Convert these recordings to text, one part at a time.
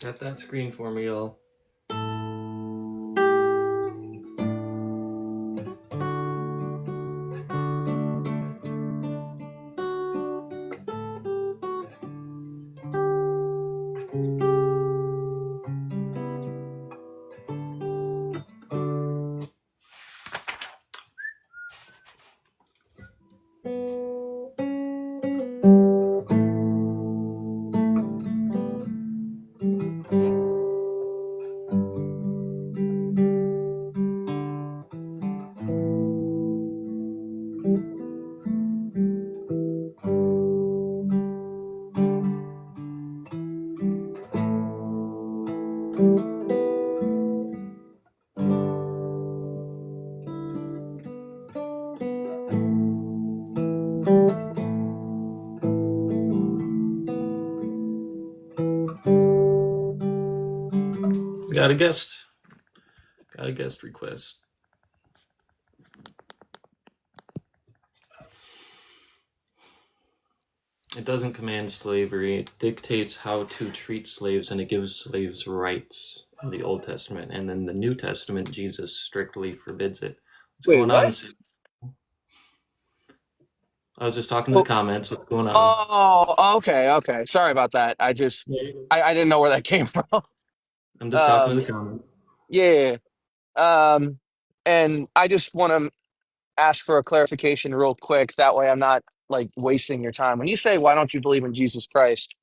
Cut that screen for me, y'all. Got a guest. Got a guest request. It doesn't command slavery. It dictates how to treat slaves, and it gives slaves rights in the Old Testament. And in the New Testament, Jesus strictly forbids it. What's Wait, going on? what? I was just talking to the Oh, comments. What's going on? okay. Sorry about that. I didn't know where that came from. I'm just talking to Um, the comments. yeah. Um, and I just want to ask for a clarification real quick. That way I'm not like wasting your time. When you say, why don't you believe in Jesus Christ?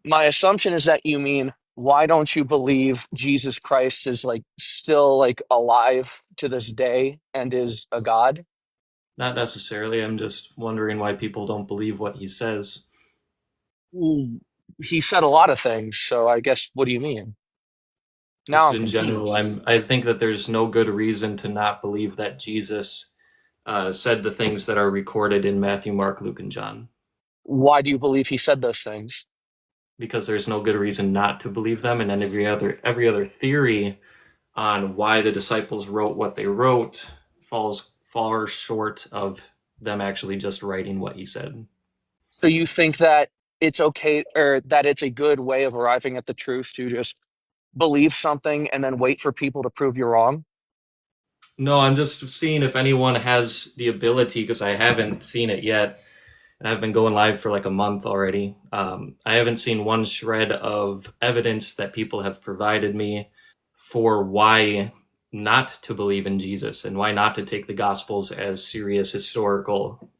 My assumption is that you mean, why don't you believe Jesus Christ is like still like alive to this day and is a God? Not necessarily. I'm just wondering why people don't believe what he says. Ooh, he said a lot of things. So I guess, what do you mean? Now Just I'm in general, confused. I think that there's no good reason to not believe that Jesus said the things that are recorded in Matthew, Mark, Luke, and John, Why do you believe he said those things? because there's no good reason not to believe them. And then every other theory on why the disciples wrote what they wrote falls far short of them actually just writing what he said. So you think that it's okay, or that it's a good way of arriving at the truth to just believe something and then wait for people to prove you wrong? No, I'm just seeing if anyone has the ability, because I haven't seen it yet. And I've been going live for like a month already. I haven't seen one shred of evidence that people have provided me for why not to believe in Jesus and why not to take the Gospels as serious historical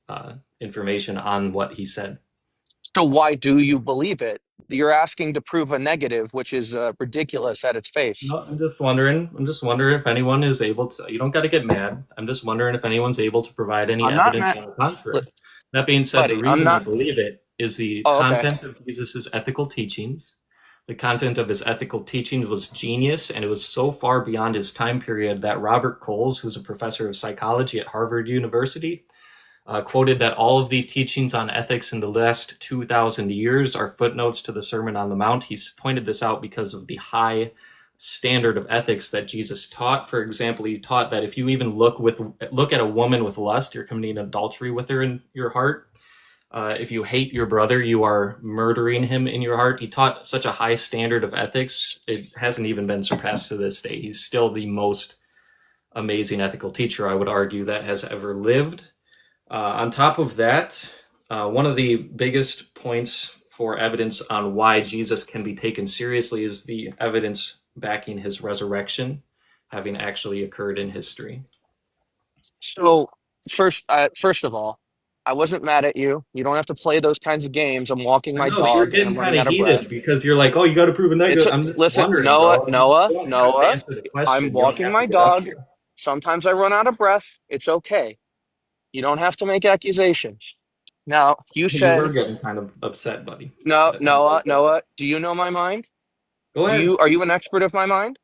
information on what he said. So why do you believe it? You're asking to prove a negative, which is ridiculous at its face. No, I'm just wondering. I'm just wondering if anyone is able to. You don't got to get mad. I'm just wondering if anyone's able to provide any I'm not evidence mad, on the contrary. That being said, the buddy. I'm reason I not. believe it is the Oh, okay. content of Jesus's ethical teachings. The content of his ethical teachings was genius, and it was so far beyond his time period that Robert Coles, who's a professor of psychology at Harvard University, quoted that all of the teachings on ethics in the last 2,000 years are footnotes to the Sermon on the Mount. He's pointed this out because of the high standard of ethics that Jesus taught. For example, he taught that if you even look at a woman with lust, you're committing adultery with her in your heart. If you hate your brother, you are murdering him in your heart. He taught such a high standard of ethics, it hasn't even been surpassed to this day. He's still the most amazing ethical teacher, I would argue, that has ever lived. On top of that, one of the biggest points for evidence on why Jesus can be taken seriously is the evidence backing his resurrection having actually occurred in history. So first of all, I wasn't mad at you. You don't have to play those kinds of games. I'm walking I my know you're dog and getting I'm kind running of out of heated breath. because you're like, oh, you got to prove a negative. I'm just Listen, wondering, bro. You don't have to Noah. answer the I'm question. You don't walking have to my get up dog. here. Sometimes I run out of breath. It's okay. You don't have to make accusations. Now, you You were said, getting kind of upset, buddy. no, But Noah, do you know my mind? go ahead. Are you an expert of my mind?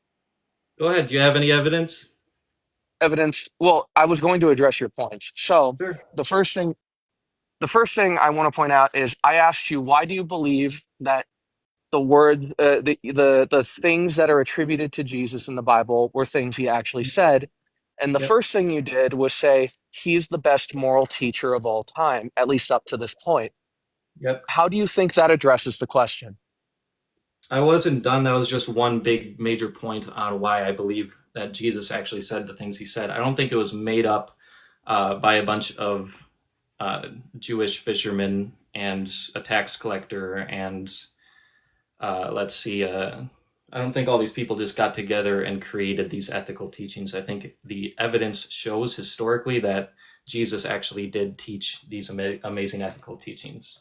Go ahead. Do you have any evidence? Evidence. Well, I was going to address your points. So Sure. the first thing, the first thing I want to point out is I asked you, why do you believe that the things that are attributed to Jesus in the Bible were things he actually said? And the Yep. first thing you did was say he's the best moral teacher of all time, at least up to this point. Yep. How do you think that addresses the question? I wasn't done. That was just one big major point on why I believe that Jesus actually said the things he said. I don't think it was made up by a bunch of uh, Jewish fishermen and a tax collector and let's see. I don't think all these people just got together and created these ethical teachings. I think the evidence shows historically that Jesus actually did teach these amazing ethical teachings.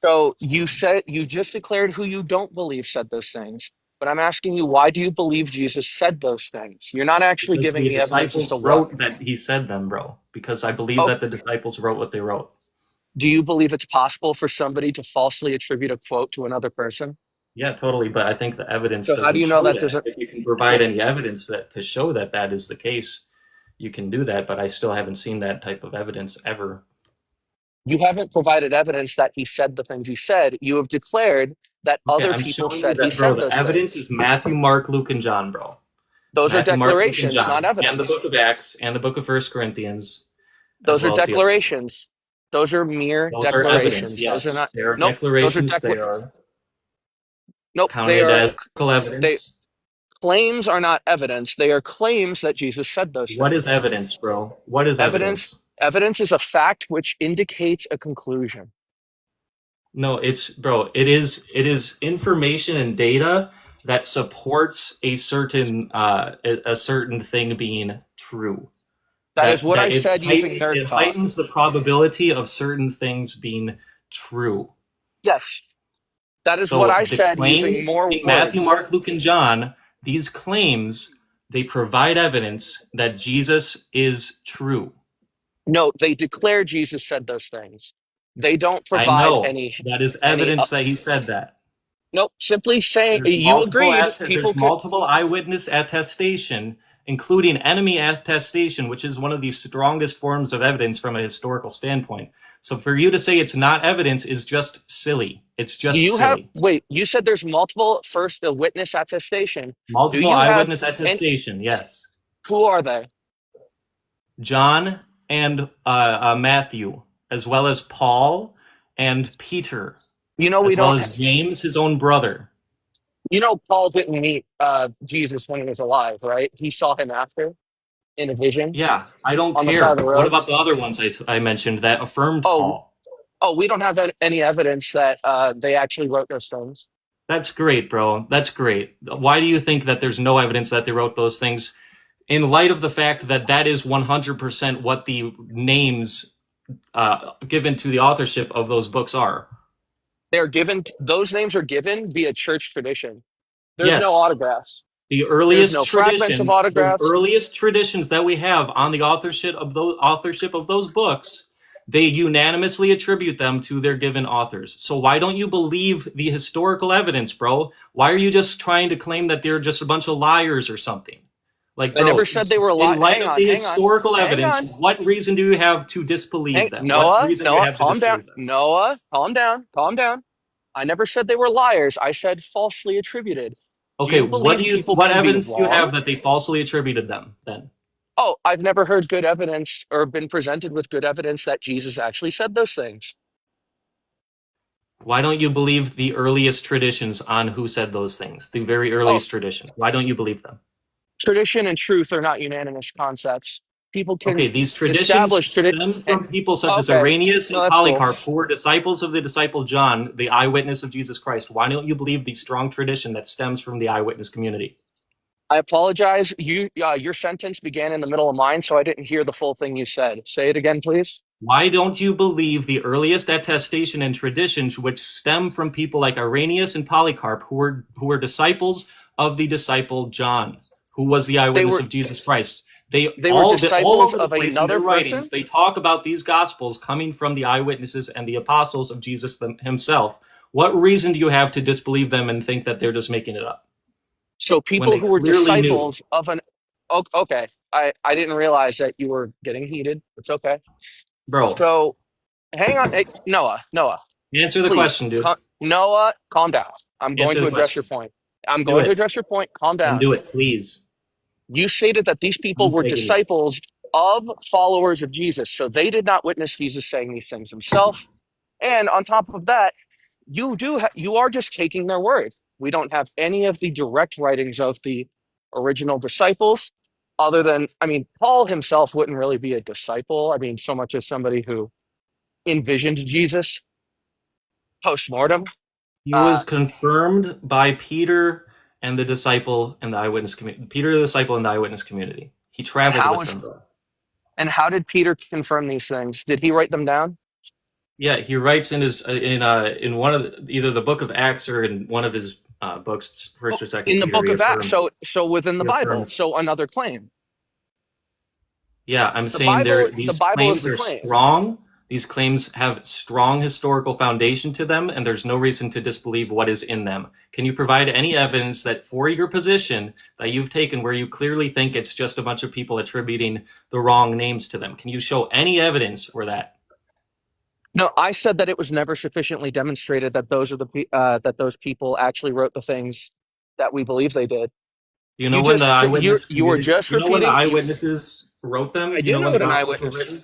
So you said you just declared who you don't believe said those things. But I'm asking you, why do you believe Jesus said those things? You're not actually Because giving the me evidence as to disciples what. wrote that he said them, bro. Because I believe Oh, that the disciples wrote what they wrote. do you believe it's possible for somebody to falsely attribute a quote to another person? Yeah, totally. But I think the evidence So how do doesn't you know show that that. doesn't? If you can provide Well, any evidence that to show that that is the case, you can do that. But I still haven't seen that type of evidence ever. you haven't provided evidence that he said the things he said. You have declared that Okay, other I'm people showing you said he that, bro. said The those evidence is things. Matthew, Mark, Luke, and John, bro. Those are Matthew, Mark, Luke, and declarations, not John, and the evidence. book of Acts, and the book of First Corinthians, as Those are well as the other ones. declarations. Those are mere Those are evidence, declarations. Those are yes. not. They are Nope. Those are declarations. They are Nope. They counted are. as They evidence. claims are not evidence. They are claims that Jesus said those What is things. evidence, bro? What is Evidence. evidence? Evidence is a fact which indicates a conclusion. No, it's bro. It is information and data that supports a certain thing being true. That is what I That it said using heightens nerd it talk. heightens the probability of certain things being true. Yes, that is what So I the said using claims more in Matthew, words. Mark, Luke, and John, these claims, they provide evidence that Jesus is true. No, they declare Jesus said those things. They don't I provide know that is any. evidence that he said that. Nope. Simply saying you agreed. People There's could. multiple eyewitness attestation, including enemy attestation, which is one of the strongest forms of evidence from a historical standpoint. So for you to say it's not evidence is just silly. It's Do just you have? silly. Wait. You said there's multiple first the witness attestation. Do Multiple you have? eyewitness And attestation, yes. who are they? John and Matthew, as well as Paul and Peter, You know we as well don't. as James, his own brother. You know Paul didn't meet Jesus when he was alive, right? He saw him after in a vision Yeah, I don't on the side of care. the What road. about the other ones I mentioned that affirmed Oh, Paul? we don't have any evidence that they actually wrote those things. That's great, bro. That's great. Why do you think that there's no evidence that they wrote those things in light of the fact that that is 100% what the names given to the authorship of those books are? They're given. Those names are given via church tradition. There's no Yes, autographs. the There's earliest no fragments of traditions, the autographs. earliest traditions that we have on the authorship of those books, they unanimously attribute them to their given authors. So why don't you believe the historical evidence, bro? Why are you just trying to claim that they're just a bunch of liars or something? Like, I never bro, said they were a in lot. light Hang of on, the hang on, historical hang evidence, on. what reason do you have to disbelieve them? What Noah, reason do you Noah, have to calm down. disbelieve them? Noah, calm down, calm down. I never said they were liars. I said falsely attributed. Do Okay, you believe people what can be evidence do you have wrong? that they falsely attributed them then? Oh, I've never heard good evidence or been presented with good evidence that Jesus actually said those things. Why don't you believe the earliest traditions on who said those things? The very Oh, earliest traditions. Why don't you believe them? tradition and truth are not unanimous concepts. People can Okay, these traditions establish tradition. stem from people such as Okay, Irenaeus no, and that's cool. Polycarp, who were disciples of the disciple John, the eyewitness of Jesus Christ. Why don't you believe the strong tradition that stems from the eyewitness community? I apologize. Your sentence began in the middle of mine, so I didn't hear the full thing you said. Say it again, please. Why don't you believe the earliest attestation and traditions which stem from people like Irenaeus and Polycarp, who were disciples of the disciple John, who was the They eyewitness were of Jesus Christ? they were All disciples over the of place in another their writings, person. they talk about these gospels coming from the eyewitnesses and the apostles of Jesus himself. What reason do you have to disbelieve them and think that they're just making it up So when people they who were clearly knew? disciples of an okay. I didn't realize that you were getting heated. It's okay. Bro, So hang on, hey, Noah, answer the please, question, dude. Noah, calm down. I'm going Answer to the address your question. point. I'm Do going to it. address your point. Calm Then down. do it, please. You stated that these people I'm were begging you. disciples of followers of Jesus, so they did not witness Jesus saying these things himself. And on top of that, you are just taking their word. We don't have any of the direct writings of the original disciples, other than, I mean, Paul himself wouldn't really be a disciple. I mean, so much as somebody who envisioned Jesus post mortem. He Uh, was confirmed by Peter and the disciple and the eyewitness community. Peter, the disciple, and the eyewitness community. He and traveled how with was them, bro. and how did Peter confirm these things? Did he write them down? Yeah, he writes in his in one of either the book of Acts or in one of his books, First Well, or Second in the Peter. book of Acts, so within the He Bible. affirms. So another claim. Yeah, I'm The saying Bible, the these Bible is claims the are claim. strong. These claims have strong historical foundation to them, and there's no reason to disbelieve what is in them. Can you provide any evidence that for your position that you've taken where you clearly think it's just a bunch of people attributing the wrong names to them? Can you show any evidence for that? No, I said that it was never sufficiently demonstrated that that those people actually wrote the things that we believe they did. Do you know when the eyewitness You were community? Do just you know when the repeating you. eyewitnesses wrote them? I Do you do know know when the what an Gospels were eyewitness. written?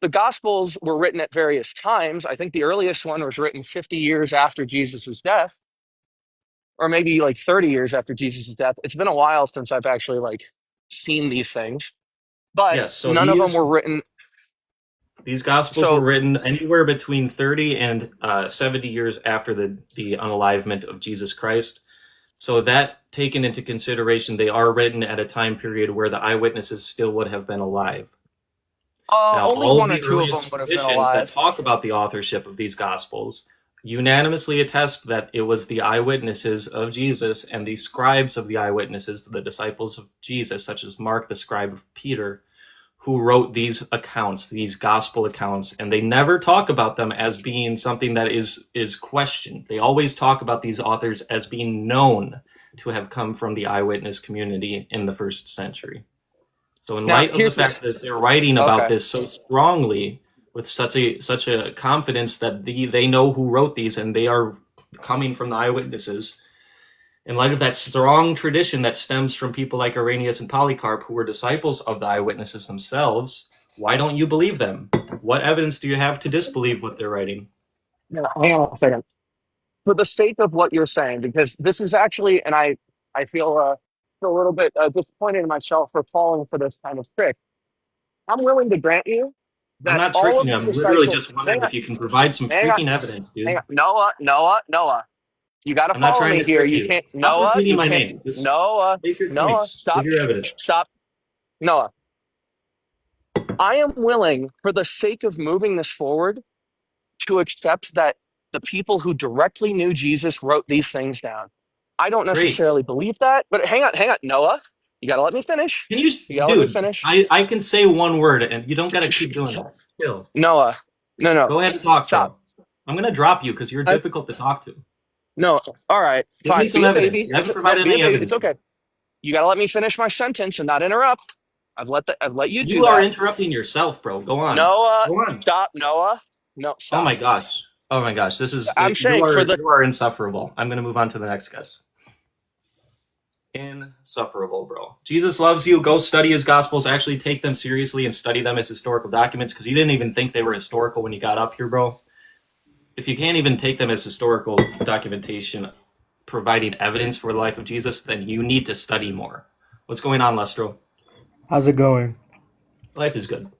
The Gospels were written at various times. I think the earliest one was written 50 years after Jesus' death, or maybe like 30 years after Jesus' death. It's been a while since I've actually like seen these things, but Yes. So none of them were written. these Gospels were So, written anywhere between 30 and 70 years after the unalivement of Jesus Christ. So that taken into consideration, they are written at a time period where the eyewitnesses still would have been alive. Now, only all of one or the two of them earliest would have been traditions that alive. talk about the authorship of these Gospels unanimously attest that it was the eyewitnesses of Jesus and the scribes of the eyewitnesses, the disciples of Jesus, such as Mark, the scribe of Peter, who wrote these accounts, these gospel accounts, and they never talk about them as being something that is questioned. They always talk about these authors as being known to have come from the eyewitness community in the first century. So in Now, light of the here's the fact that they're writing about okay. this so strongly with such a confidence that they know who wrote these and they are coming from the eyewitnesses, in light of that strong tradition that stems from people like Irenaeus and Polycarp, who were disciples of the eyewitnesses themselves, why don't you believe them? What evidence do you have to disbelieve what they're writing? Now, hang on a second. For the sake of what you're saying, because this is actually, and I feel a little bit disappointed in myself for falling for this kind of trick. I'm willing to grant you I'm that not all tricking of you. the I'm literally disciples. just wondering if you can provide some Hang on, freaking evidence, hang on. dude. Noah. You got to I'm not follow trying me to here. trick You you. can't, Stop repeating You my can't, name. Just make your Noah. points. Give Stop, your evidence. stop, Noah. I am willing, for the sake of moving this forward, to accept that the people who directly knew Jesus wrote these things down. I don't Great. necessarily believe that, but hang on, Noah. You got to let me finish. Can you, You got to let me dude? finish. I can say one word, and you don't got to keep doing that. Chill. Noah, no, Go ahead and talk, stop. bro. I'm gonna drop you because you're I, difficult to talk to. no, all right, Give me fine. some Be a evidence. baby. You haven't No, provided be a any baby. It's evidence yet. okay. You got to let me finish my sentence and not interrupt. I've let you do You are that. interrupting yourself, bro. Go on. Noah, Go on. stop. Noah, no, Oh stop. my gosh. Oh my gosh. This is I'm saying for the you are insufferable. I'm gonna move on to the next guest. Insufferable, bro. Jesus loves you. Go study his gospels. Actually take them seriously and study them as historical documents because you didn't even think they were historical when you got up here, bro. If you can't even take them as historical documentation providing evidence for the life of Jesus, then you need to study more. What's going on, Lestro? How's it going? Life is good.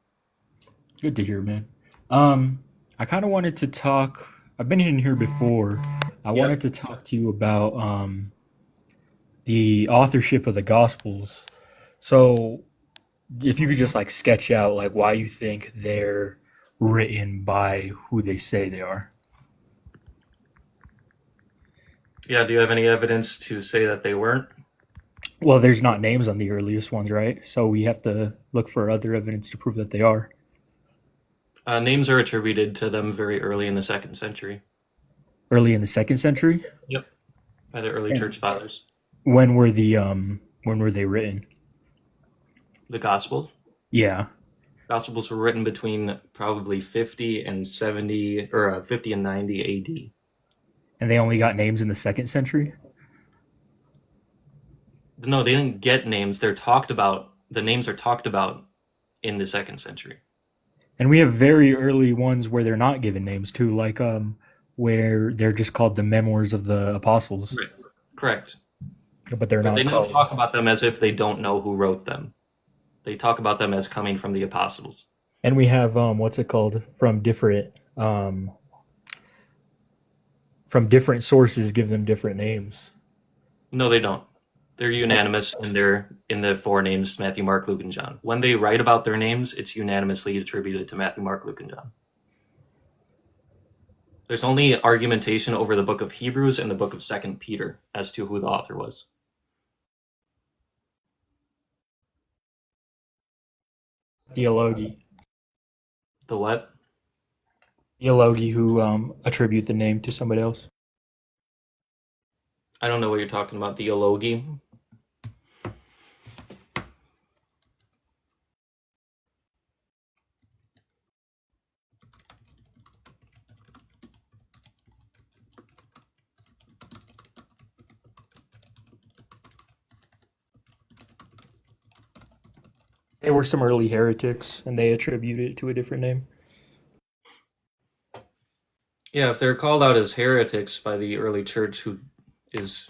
Good to hear, man. Um, I kind of wanted to talk. I've been in here before. I Yep. wanted to talk to you about the authorship of the Gospels. So, if you could just like sketch out like why you think they're written by who they say they are. Yeah, do you have any evidence to say that they weren't? Well, there's not names on the earliest ones, right? So we have to look for other evidence to prove that they are Names are attributed to them very early in the second century. early in the second century. Yep. By the early church And fathers. when were they written? The Gospels. Yeah, Gospels were written between probably 50 and 70, or 50 and 90 AD. and they only got names in the second century. No, they didn't get names. They're talked about. The names are talked about in the second century. And we have very early ones where they're not given names too, like where they're just called the Memoirs of the Apostles, Right. Correct. but they're But they not don't called. talk about them as if they don't know who wrote them. They talk about them as coming from the apostles. And we have what's it called from different sources give them different names. No, they don't. They're Like, unanimous in the four names Matthew, Mark, Luke, and John. When they write about their names, it's unanimously attributed to Matthew, Mark, Luke, and John. There's only argumentation over the book of Hebrews and the book of Second Peter as to who the author was. theologi, The what? theologi who attribute the name to somebody else. I don't know what you're talking about. Theology. There were some early heretics, and they attribute it to a different name. Yeah, if they're called out as heretics by the early church who is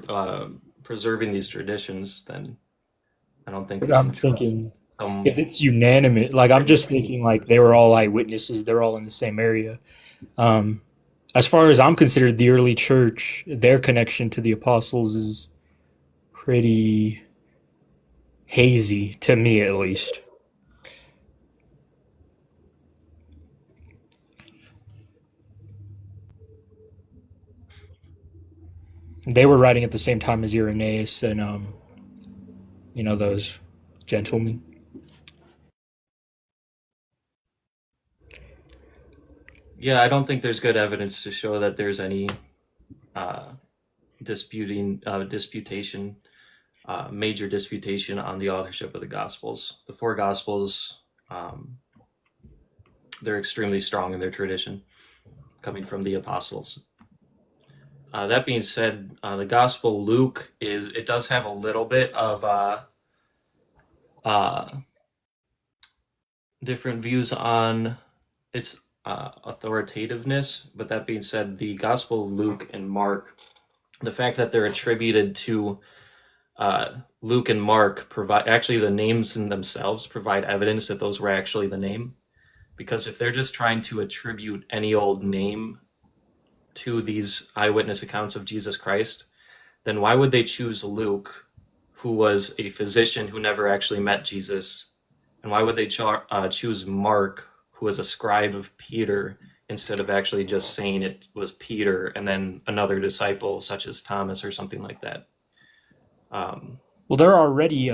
uh, preserving these traditions, then I don't think But we I'm can trust thinking if some. it's unanimous, like I'm just thinking like they were all eyewitnesses, they're all in the same area. Um, as far as I'm considered, the early church, their connection to the apostles is pretty hazy to me, at least. They were writing at the same time as Irenaeus and those gentlemen. Yeah, I don't think there's good evidence to show that there's any uh, disputation, major disputation on the authorship of the Gospels. The four Gospels, um, they're extremely strong in their tradition, coming from the apostles. That being said, the Gospel Luke it does have a little bit of uh, different views on its authoritativeness. But that being said, the Gospel Luke and Mark, the fact that they're attributed to Luke and Mark provide actually the names in themselves provide evidence that those were actually the name. Because if they're just trying to attribute any old name to these eyewitness accounts of Jesus Christ, then why would they choose Luke, who was a physician who never actually met Jesus? And why would they choose Mark, who was a scribe of Peter, instead of actually just saying it was Peter and then another disciple, such as Thomas or something like that? Um, Well, there are already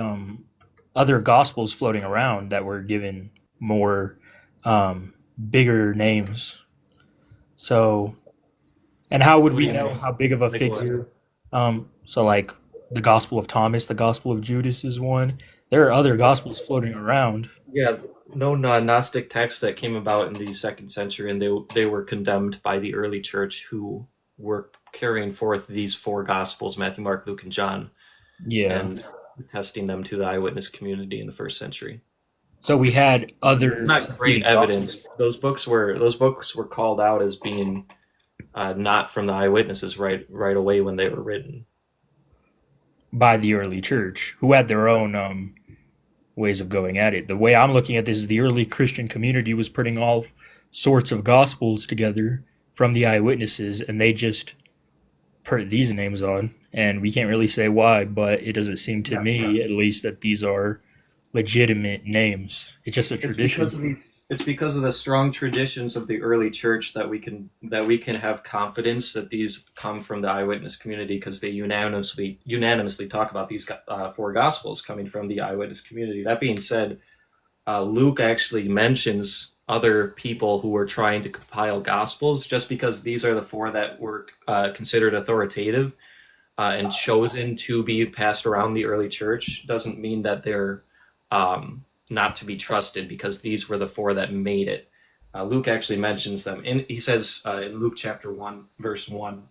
other gospels floating around that were given more bigger names. So, and how would what we do you know mean? how big of a Like what? figure? So, like the Gospel of Thomas, the Gospel of Judas is one. There are other gospels floating around. Yeah, no Gnostic texts that came about in the second century, and they were condemned by the early church who were carrying forth these four gospels, Matthew, Mark, Luke, and John, Yeah. and attesting them to the eyewitness community in the first century. So we had It's other not great competing evidence. gospels. Those books were called out as being not from the eyewitnesses right away when they were written. By the early church, who had their own ways of going at it. The way I'm looking at this is the early Christian community was putting all sorts of gospels together from the eyewitnesses, and they just put these names on. And we can't really say why, but it doesn't seem to Yeah. me, at least, that these are legitimate names. It's just a It's because tradition. of it's because of the strong traditions of the early church that we can have confidence that these come from the eyewitness community because they unanimously talk about these four gospels coming from the eyewitness community. That being said, Luke actually mentions other people who were trying to compile gospels just because these are the four that were considered authoritative and chosen to be passed around the early church doesn't mean that they're not to be trusted because these were the four that made it. Luke actually mentions them. He says in Luke chapter 1, verse 1,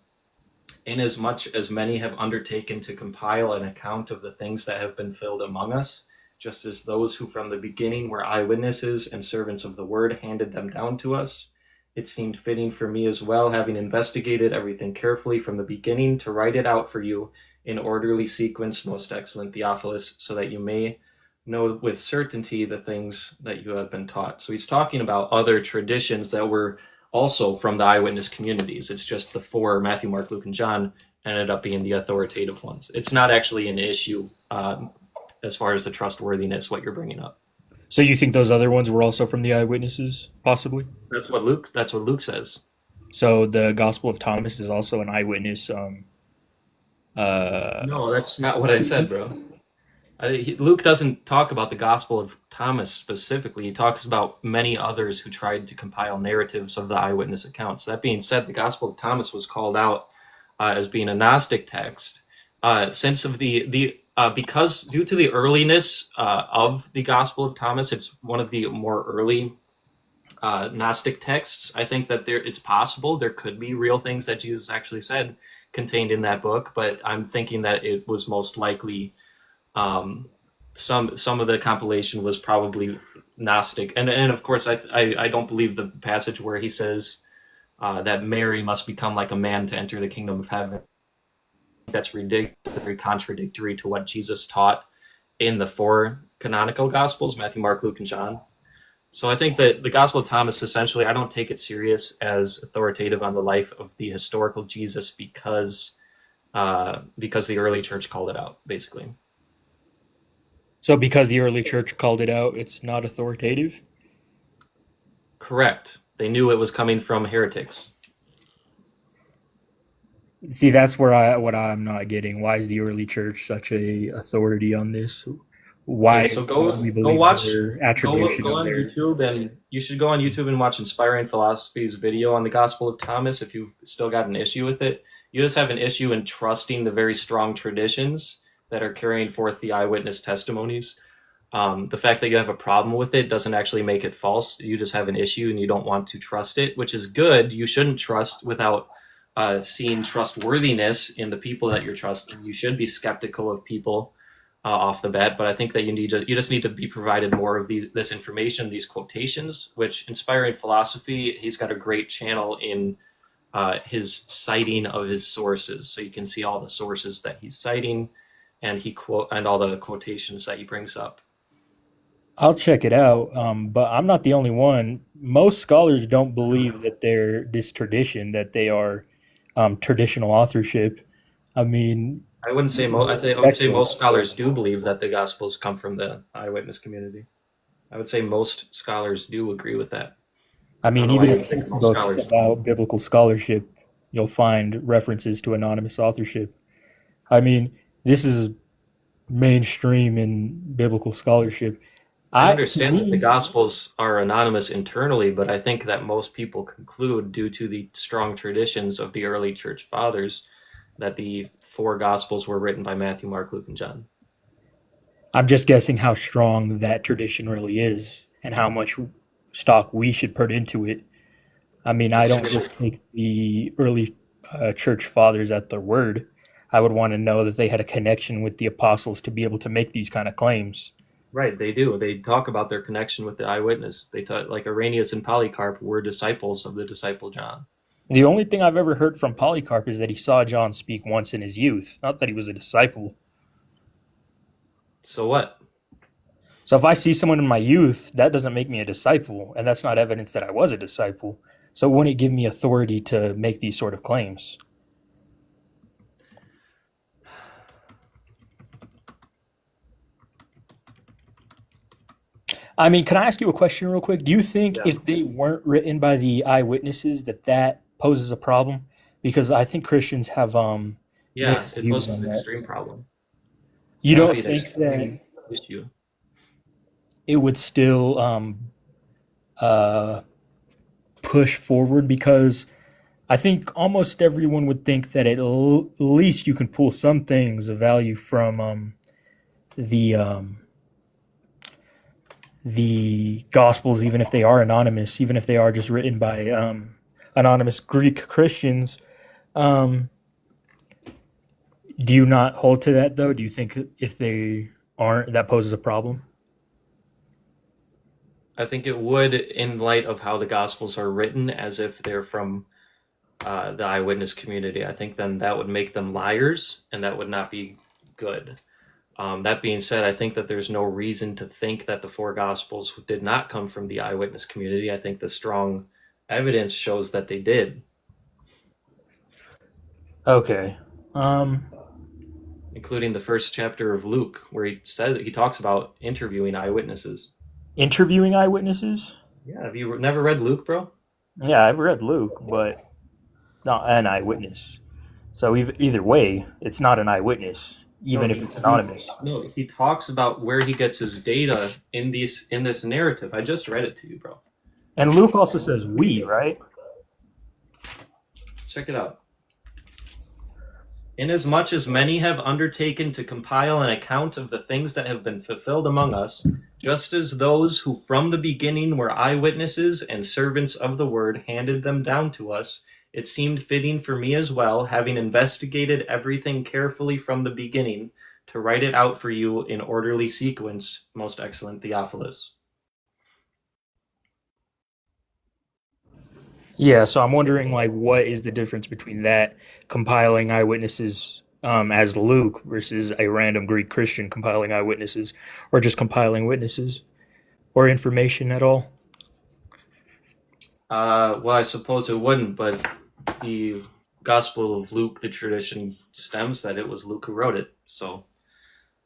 inasmuch as many have undertaken to compile an account of the things that have been filled among us, just as those who from the beginning were eyewitnesses and servants of the word handed them down to us, it seemed fitting for me as well, having investigated everything carefully from the beginning, to write it out for you in orderly sequence, most excellent Theophilus, so that you may know with certainty the things that you have been taught. So he's talking about other traditions that were also from the eyewitness communities. It's just the four, Matthew, Mark, Luke, and John, ended up being the authoritative ones. It's not actually an issue as far as the trustworthiness, what you're bringing up. So you think those other ones were also from the eyewitnesses, possibly? That's what Luke says. So the Gospel of Thomas is also an eyewitness. Uh, No, that's not what I said, bro. Luke doesn't talk about the Gospel of Thomas specifically. He talks about many others who tried to compile narratives of the eyewitness accounts. That being said, the Gospel of Thomas was called out as being a Gnostic text, since of the because due to the earliness of the Gospel of Thomas, it's one of the more early Gnostic texts. I think that it's possible there could be real things that Jesus actually said contained in that book, but I'm thinking that it was most likely um, some of the compilation was probably Gnostic, and of course I don't believe the passage where he says that Mary must become like a man to enter the kingdom of heaven. That's ridiculous, very contradictory to what Jesus taught in the four canonical Gospels: Matthew, Mark, Luke, and John. So I think that the Gospel of Thomas, essentially, I don't take it serious as authoritative on the life of the historical Jesus because the early church called it out, basically. so because the early church called it out, it's not authoritative? Correct. They knew it was coming from heretics. See, that's where I what I'm not getting. Why is the early church such a authority on this? Okay, Why so do we go believe watch their go attribution go of on their? YouTube, and you should go on YouTube and watch Inspiring Philosophy's video on the Gospel of Thomas if you've still got an issue with it. You just have an issue in trusting the very strong traditions that are carrying forth the eyewitness testimonies. The fact that you have a problem with it doesn't actually make it false. You just have an issue and you don't want to trust it, which is good. You shouldn't trust without seeing trustworthiness in the people that you're trusting. You should be skeptical of people off the bat, but I think that you just need to be provided more of this information, these quotations, which Inspiring Philosophy, he's got a great channel in his citing of his sources, so you can see all the sources that he's citing, and all the quotations that he brings up. I'll check it out, but I'm not the only one. Most scholars don't believe that they're this tradition, that they are traditional authorship. I mean, I wouldn't say most. I would say respectful. most scholars do believe that the Gospels come from the eyewitness community. I would say most scholars do agree with that. I I don't mean, know why even you in think most textbooks scholars about biblical scholarship, you'll find references to anonymous authorship. I mean, this is mainstream in biblical scholarship. I To understand that the me, Gospels are anonymous internally, but I think that most people conclude, due to the strong traditions of the early church fathers, that the four Gospels were written by Matthew, Mark, Luke, and John. I'm just guessing how strong that tradition really is and how much stock we should put into it. I mean, I don't Extremely. just take the early church fathers at their word. I would want to know that they had a connection with the apostles to be able to make these kind of claims. Right, they do. They talk about their connection with the eyewitness. They talk, like Irenaeus and Polycarp were disciples of the disciple John. The only thing I've ever heard from Polycarp is that he saw John speak once in his youth, not that he was a disciple. So what? So if I see someone in my youth, that doesn't make me a disciple, and that's not evidence that I was a disciple. So it wouldn't give me authority to make these sort of claims. I mean, can I ask you a question real quick? Do you think Yeah. if they weren't written by the eyewitnesses that that poses a problem? Because I think Christians have Yeah, mixed it views poses on an that. extreme problem. You That would don't be an think that extreme issue. it would still uh, push forward? Because I think almost everyone would think that at least you can pull some things of value from the um, the Gospels, even if they are anonymous, even if they are just written by anonymous Greek Christians. Um, do you not hold to that though? Do you think if they aren't, that poses a problem? I think it would, in light of how the Gospels are written, as if they're from the eyewitness community. I think then that would make them liars, and that would not be good. That being said, I think that there's no reason to think that the four Gospels did not come from the eyewitness community. I think the strong evidence shows that they did, Okay. Um, including the first chapter of Luke, where he talks about interviewing eyewitnesses. Interviewing eyewitnesses? Yeah, have you never read Luke, bro? Yeah, I've read Luke, but not an eyewitness. So either way, it's not an eyewitness, No, even if it's anonymous. he talks about where he gets his data in this narrative. I just read it to you, bro. And Luke also says we, right? Check it out. Inasmuch as many have undertaken to compile an account of the things that have been fulfilled among us, just as those who from the beginning were eyewitnesses and servants of the word handed them down to us, it seemed fitting for me as well, having investigated everything carefully from the beginning, to write it out for you in orderly sequence, most excellent Theophilus. Yeah, so I'm wondering, like, what is the difference between that compiling eyewitnesses as Luke versus a random Greek Christian compiling eyewitnesses, or just compiling witnesses or information at all? Well, I suppose it wouldn't, but the Gospel of Luke, the tradition stems that it was Luke who wrote it. So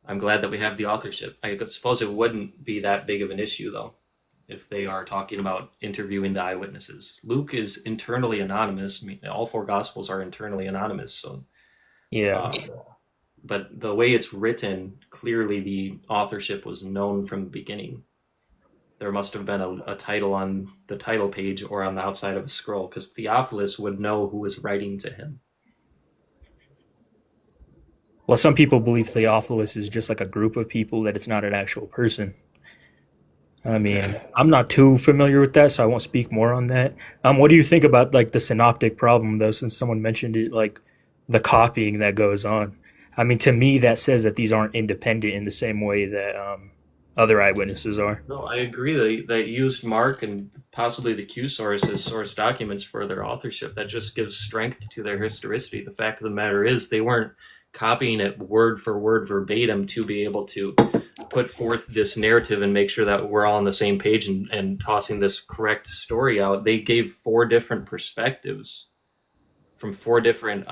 I'm glad that we have the authorship. I suppose it wouldn't be that big of an issue, though, if they are talking about interviewing the eyewitnesses. Luke is internally anonymous. I mean, all four Gospels are internally anonymous. So, Yeah. uh, but the way it's written, clearly the authorship was known from the beginning. There must have been a title on the title page or on the outside of a scroll, because Theophilus would know who was writing to him. Well, some people believe Theophilus is just like a group of people, that it's not an actual person. I mean, Okay. I'm not too familiar with that, so I won't speak more on that. What do you think about like the synoptic problem, though? Since someone mentioned it, like the copying that goes on. I mean, to me, that says that these aren't independent in the same way that other eyewitnesses are. No, I agree. They used Mark and possibly the Q source as source documents for their authorship. That just gives strength to their historicity. The fact of the matter is, they weren't copying it word for word verbatim to be able to put forth this narrative and make sure that we're all on the same page and tossing this correct story out. They gave four different perspectives from four different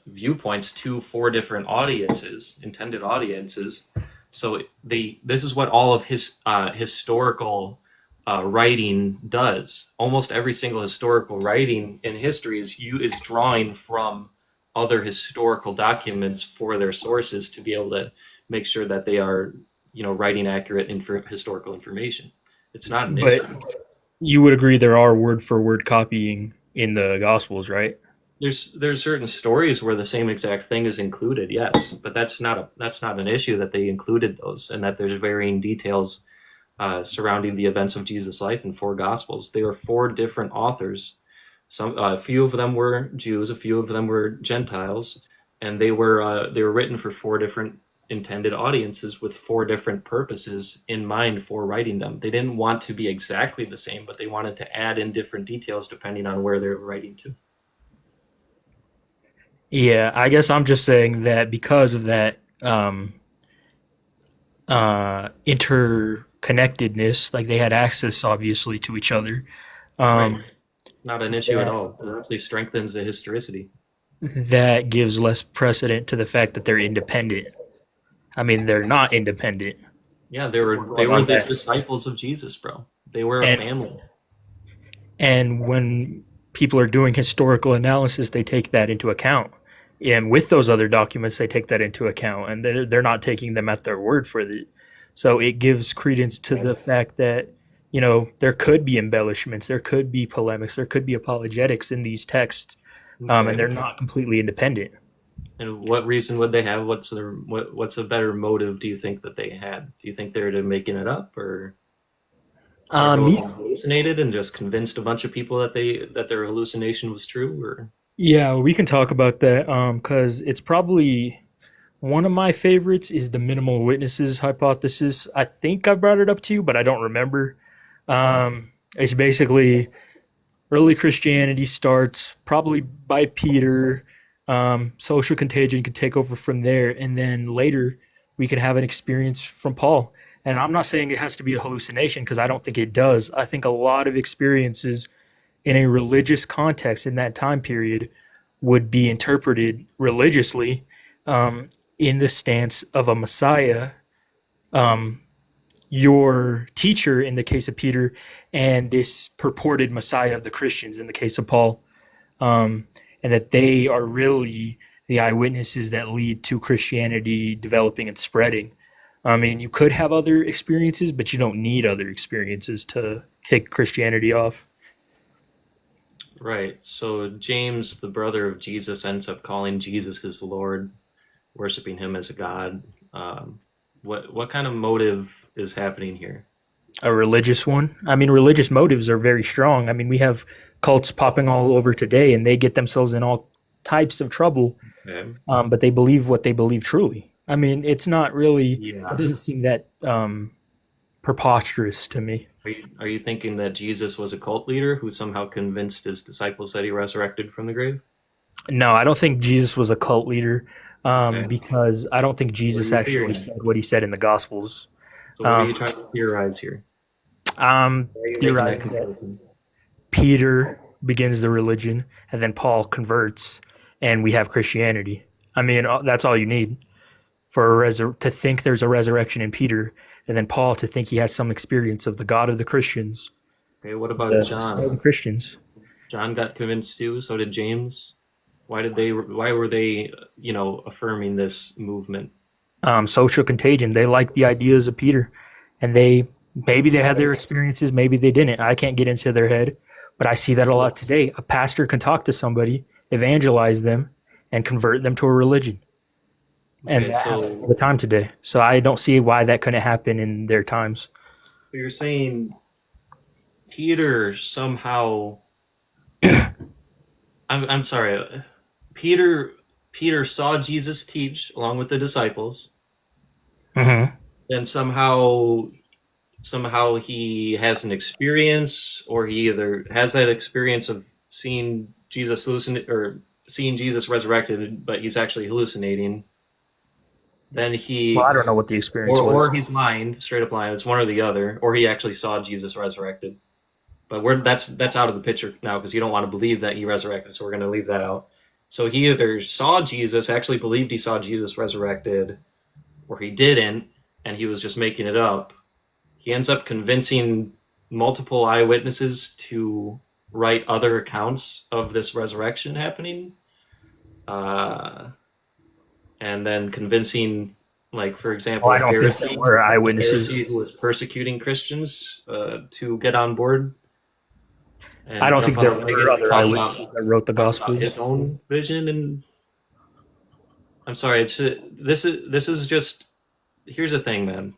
viewpoints to four different audiences, intended audiences. So this is what all of his historical writing does. Almost every single historical writing in history is drawing from other historical documents for their sources to be able to make sure that they are, writing accurate historical information. It's not an But issue. you would agree there are word for word copying in the Gospels, right? There's certain stories where the same exact thing is included, yes, but that's not an issue that they included those, and that there's varying details surrounding the events of Jesus' life in four Gospels. They were four different authors. A few of them were Jews, a few of them were Gentiles, and they were written for four different intended audiences with four different purposes in mind for writing them. They didn't want to be exactly the same, but they wanted to add in different details depending on where they're writing to. Yeah, I guess I'm just saying that because of that interconnectedness, like they had access obviously to each other. Right. Um, Not an issue at that all. It actually strengthens the historicity. that gives less precedent to the fact that they're independent. I mean, they're not independent. Yeah, they were On the that. disciples of Jesus, bro. They were a And family. and when people are doing historical analysis, they take that into account. And with those other documents, they take that into account, and they're not taking them at their word for it. So it gives credence to the fact that there could be embellishments, there could be polemics, there could be apologetics in these texts, and they're Okay. not completely independent. And what reason would they have? What's a better motive do you think that they had? Do you think they're making it up, or Um, circle hallucinated and just convinced a bunch of people that their hallucination was true? Or yeah, we can talk about that because it's probably one of my favorites is the minimal witnesses hypothesis. I think I brought it up to you, but I don't remember. It's basically early Christianity starts probably by Peter. Social contagion could take over from there, and then later we could have an experience from Paul. And I'm not saying it has to be a hallucination because I don't think it does. I think a lot of experiences in a religious context in that time period would be interpreted religiously um, in the stance of a Messiah, um, your teacher in the case of Peter, and this purported Messiah of the Christians in the case of Paul, um, and that they are really the eyewitnesses that lead to Christianity developing and spreading. I mean, you could have other experiences, but you don't need other experiences to kick Christianity off. Right. So James, the brother of Jesus, ends up calling Jesus his Lord, worshiping him as a god. Um, what kind of motive is happening here? A religious one. I mean, religious motives are very strong. I mean, we have cults popping all over today, and they get themselves in all types of trouble, Okay. but they believe what they believe truly. I mean, it's not really. It Yeah. doesn't seem that preposterous to me. Are you thinking that Jesus was a cult leader who somehow convinced his disciples that he resurrected from the grave? No, I don't think Jesus was a cult leader Okay. because I don't think What are Jesus you actually theorizing? said what he said in the Gospels. So what are you Um, trying to theorize here? I'm Why are you making that theorizing that comparison? Peter begins the religion, and then Paul converts, and we have Christianity. I mean, that's all you need for to think there's a resurrection in Peter, and then Paul to think he has some experience of the God of the Christians, Okay, what about the Messiah of the John? Christians. John got convinced too, so did James. Why were they affirming this movement? Social contagion. They like the ideas of Peter, and they maybe they had their experiences, maybe they didn't. I can't get into their head, but I see that a lot today. A pastor can talk to somebody, evangelize them, and convert them to a religion, and Okay, that happens all so the time today. So I don't see why that couldn't happen in their times. you're saying Peter somehow I'm sorry. Peter saw Jesus teach along with the disciples, Mm-hmm. then somehow he has an experience, or he either has that experience of seeing Jesus hallucinate or seeing Jesus resurrected, but he's actually hallucinating. Then Well, he I don't know what the experience or was. he's blind, straight up blind. It's one or the other, or he actually saw Jesus resurrected. But that's out of the picture now because you don't want to believe that he resurrected, so we're going to leave that out. So he either saw Jesus, actually believed he saw Jesus resurrected, or he didn't, and he was just making it up. He ends up convincing multiple eyewitnesses to write other accounts of this resurrection happening, uh, and then convincing, like for Well, example, I a don't think there Pharisee, were a eyewitnesses. Pharisee who was persecuting Christians, to get on board I and don't jump think on there the were wagon and other eyewitnesses that wrote the talk about his Gospels. own vision. And I'm sorry, this is just, here's the thing, man.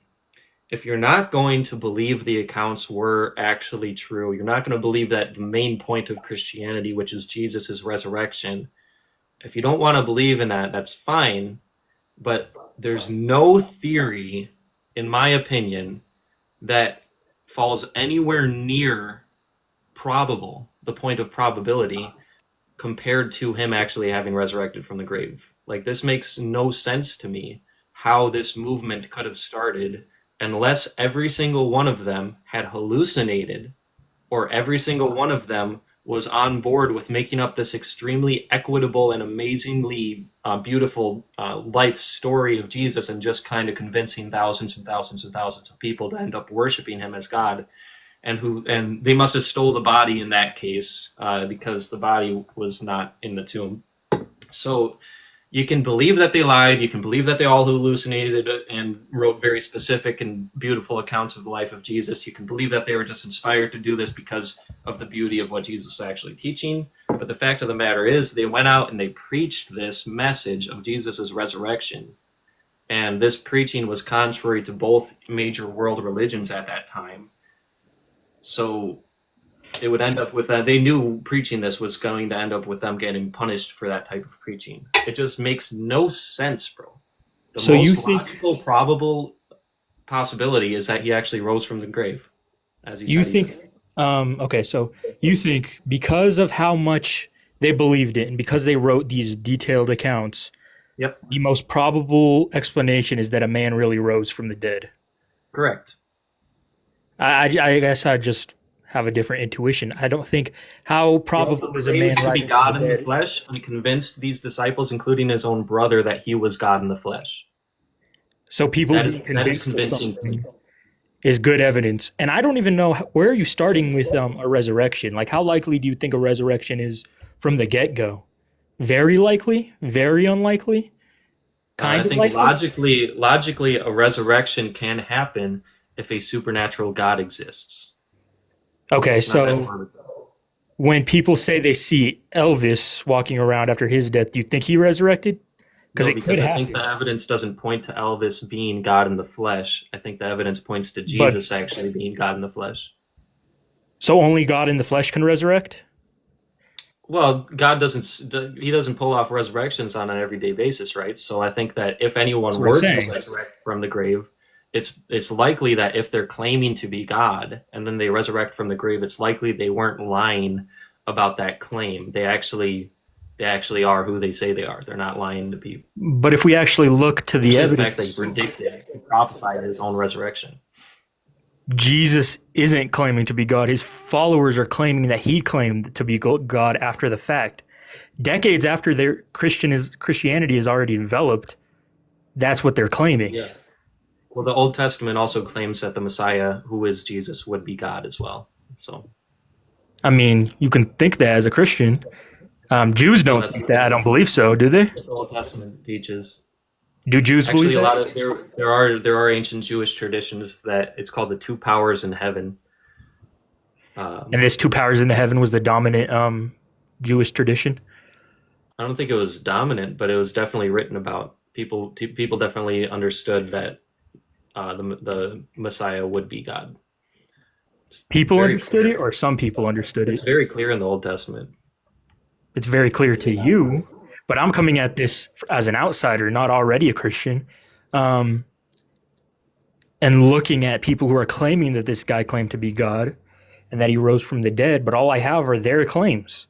If you're not going to believe the accounts were actually true, you're not going to believe that the main point of Christianity, which is Jesus' resurrection, if you don't want to believe in that, that's fine. But there's no theory, in my opinion, that falls anywhere near probable, the point of probability, compared to him actually having resurrected from the grave. Like, this makes no sense to me how this movement could have started unless every single one of them had hallucinated, or every single one of them was on board with making up this extremely equitable and amazingly beautiful life story of Jesus, and just kind of convincing thousands and thousands and thousands of people to end up worshiping him as God. And they must have stole the body in that case, because the body was not in the tomb. So you can believe that they lied. You can believe that they all hallucinated and wrote very specific and beautiful accounts of the life of Jesus. You can believe that they were just inspired to do this because of the beauty of what Jesus was actually teaching. But the fact of the matter is, they went out and they preached this message of Jesus' resurrection. And this preaching was contrary to both major world religions at that time. So it would end up with that. They knew preaching this was going to end up with them getting punished for that type of preaching. It just makes no sense, bro. The So you most think logical, probable possibility is that he actually rose from the grave. as you You said he think, does. okay, so you think because of how much they believed it and because they wrote these detailed accounts, Yep, the most probable explanation is that a man really rose from the dead. correct. I guess I just have a different intuition. I don't think how He also probable is a man claims to be rising from the God in the dead, flesh and convinced these disciples, including his own brother, that he was God in the flesh. so people being That is convinced of convincing something is good evidence. And I don't even know where are you starting with a resurrection. Like, how likely do you think a resurrection is from the get go? Very likely, very unlikely, I kind of think likely. logically, a resurrection can happen if a supernatural God exists. Okay, It's not that so hard. when people say they see Elvis walking around after his death, do you think he resurrected? Because No, it could because I think the happen. evidence doesn't point to Elvis being God in the flesh. I think the evidence points to But Jesus actually being God in the flesh. so only God in the flesh can resurrect? Well, God doesn't he doesn't pull off resurrections on an everyday basis, right? So I think that if That's anyone what I'm were to saying. resurrect from the grave, it's likely that if they're claiming to be God and then they resurrect from the grave, it's likely they weren't lying about that claim. They actually are who they say they are. They're not lying to people. But if we actually look to the Especially the fact they evidence, predicted and prophesied his own resurrection. Jesus isn't claiming to be God. His followers are claiming that he claimed to be God after the fact. Decades after their Christianity is already developed, that's what they're claiming. Yeah. Well, the Old Testament also claims that the Messiah, who is Jesus, would be God as well. So, I mean, you can think that as a Christian. Jews no, don't think that. I don't believe so, do they? what the Old Testament teaches. Do Jews believe Actually, a that? lot of there are ancient Jewish traditions that it's called the two powers in heaven. And Um, this two powers in the heaven was the dominant Jewish tradition. I don't think it was dominant, but it was definitely written about. People definitely understood that the Messiah would be God. It's People very understood clear. it, or some people understood It's it. very clear in the Old Testament. It's very clear to you, but I'm coming at this as an outsider, not already a Christian, um, and looking at people who are claiming that this guy claimed to be God and that he rose from the dead, but all I have are their claims.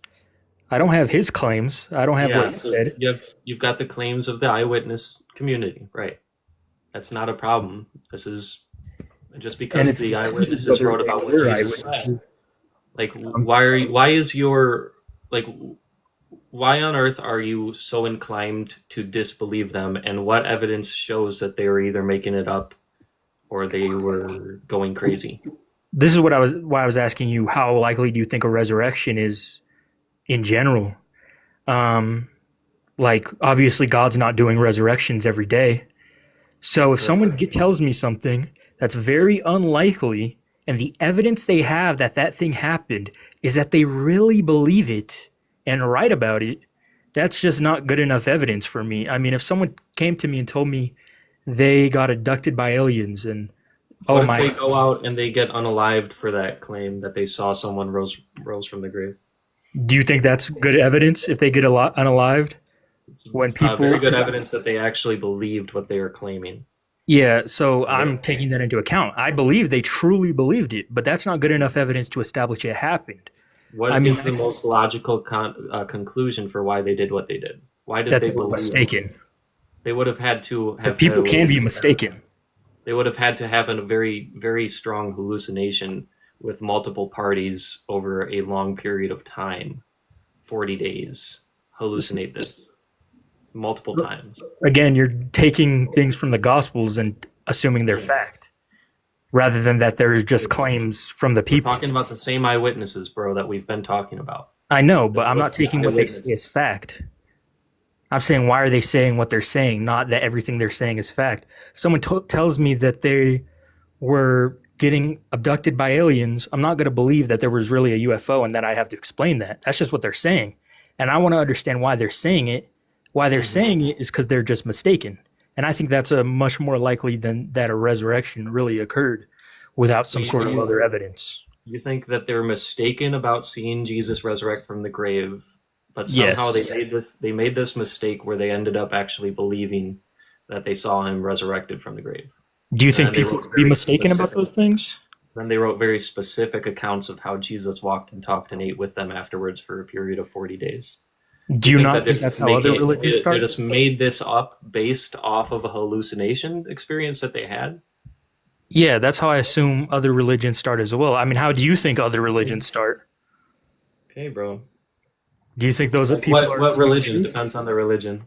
I don't have his claims. I don't have what Yeah, he so said. you've got the claims of the eyewitness community, right? That's not a problem. This is just And because it's the disputed eyewitnesses whether wrote they about what were Jesus said. eyewitnesses. Like, Um, why is your like why on earth are you so inclined to disbelieve them? And what evidence shows that they were either making it up or they were going crazy? this is why I was asking you how likely do you think a resurrection is in general? Um, like obviously God's not doing resurrections every day. So if Correct. someone tells me something that's very unlikely, and the evidence they have that that thing happened is that they really believe it and write about it, that's just not good enough evidence for me. I mean, if someone came to me and told me they got abducted by aliens and What oh if my, they go out and they get unalived for that claim that they saw someone rose from the grave? do you think that's good evidence if they get unalived? When people, Very good because evidence that they actually believed what they were claiming. yeah, so Yeah. I'm taking that into account. I believe they truly believed it, but that's not good enough evidence to establish it happened. I What mean, is the most logical conclusion for why they did what they did? Why did that they they were believe it? mistaken. They would have had to But have people can be mistaken. they would have had to have a very very strong hallucination with multiple parties over a long period of time, 40 days, hallucinate this multiple times. Again, you're taking things from the Gospels and assuming they're Yeah. fact, rather than that there's just It's, claims from the we're people. talking about the same eyewitnesses, bro, that we've been talking about. I know, They're but I'm not both taking what they say eyewitnesses. as fact. I'm saying why are they saying what they're saying, not that everything they're saying is fact. If someone tells me that they were getting abducted by aliens, I'm not going to believe that there was really a UFO and that I have to explain that. That's just what they're saying. And I want to understand why they're saying it. Why they're Mhm. saying it is because they're just mistaken. And I think that's a much more likely than that a resurrection really occurred without So some sort of other evidence. you think that they're mistaken about seeing Jesus resurrect from the grave, but somehow Yes. they made this mistake where they ended up actually believing that they saw him resurrected from the grave. Do you And think then they people wrote could be very mistaken about specific. those things? Then they wrote very specific accounts of how Jesus walked and talked and ate with them afterwards for a period of 40 days. Do Do you you think not that they're think that's just how other making religions it, they start? just made this up based off of a hallucination experience that they had? Yeah, that's how I assume other religions start as well. I mean, how do you think other religions start? Okay, bro. Do you think those Like people are what telling the religion? truth? Depends on the religion.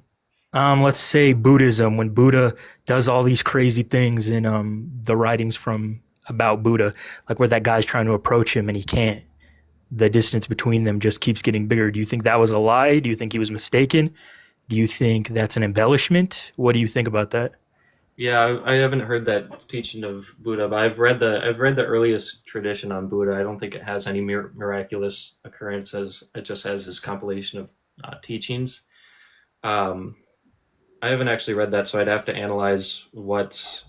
Let's say Buddhism, when Buddha does all these crazy things in the writings from about Buddha, like where that guy's trying to approach him and he can't. The distance between them just keeps getting bigger. Do you think that was a lie? Do you think he was mistaken? Do you think that's an embellishment? What do you think about that? Yeah, I haven't heard that teaching of Buddha, but I've read the earliest tradition on Buddha. I don't think it has any miraculous occurrences. It just has this compilation of teachings. Um, I haven't actually read that, so I'd have to analyze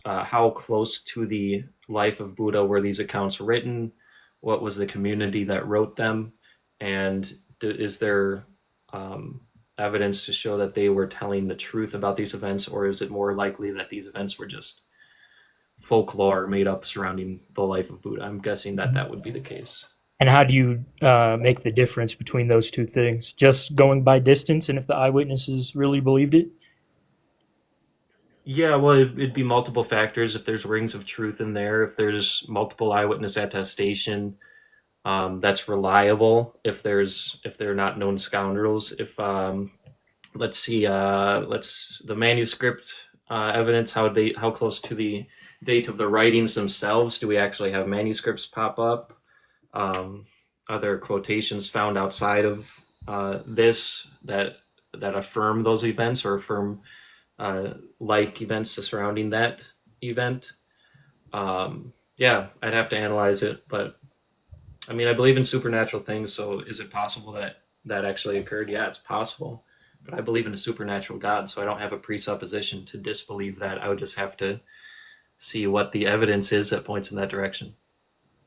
how close to the life of Buddha were these accounts written, what was the community that wrote them, and is there um, evidence to show that they were telling the truth about these events, or is it more likely that these events were just folklore made up surrounding the life of Buddha? I'm guessing that that would be the case. And how do you make the difference between those two things? Just going by distance, and if the eyewitnesses really believed it? Yeah, well, it'd be multiple factors. If there's rings of truth in there, if there's multiple eyewitness attestation, that's reliable. If they're not known scoundrels, if let's see, let's the manuscript evidence, how close to the date of the writings themselves do we actually have manuscripts pop up? Um, are there quotations found outside of this that affirm those events or affirm like events surrounding that event? Yeah, I'd have to analyze it, but I mean, I believe in supernatural things, so is it possible that that actually occurred? Yeah, it's possible. But I believe in a supernatural God, so I don't have a presupposition to disbelieve that. I would just have to see what the evidence is that points in that direction.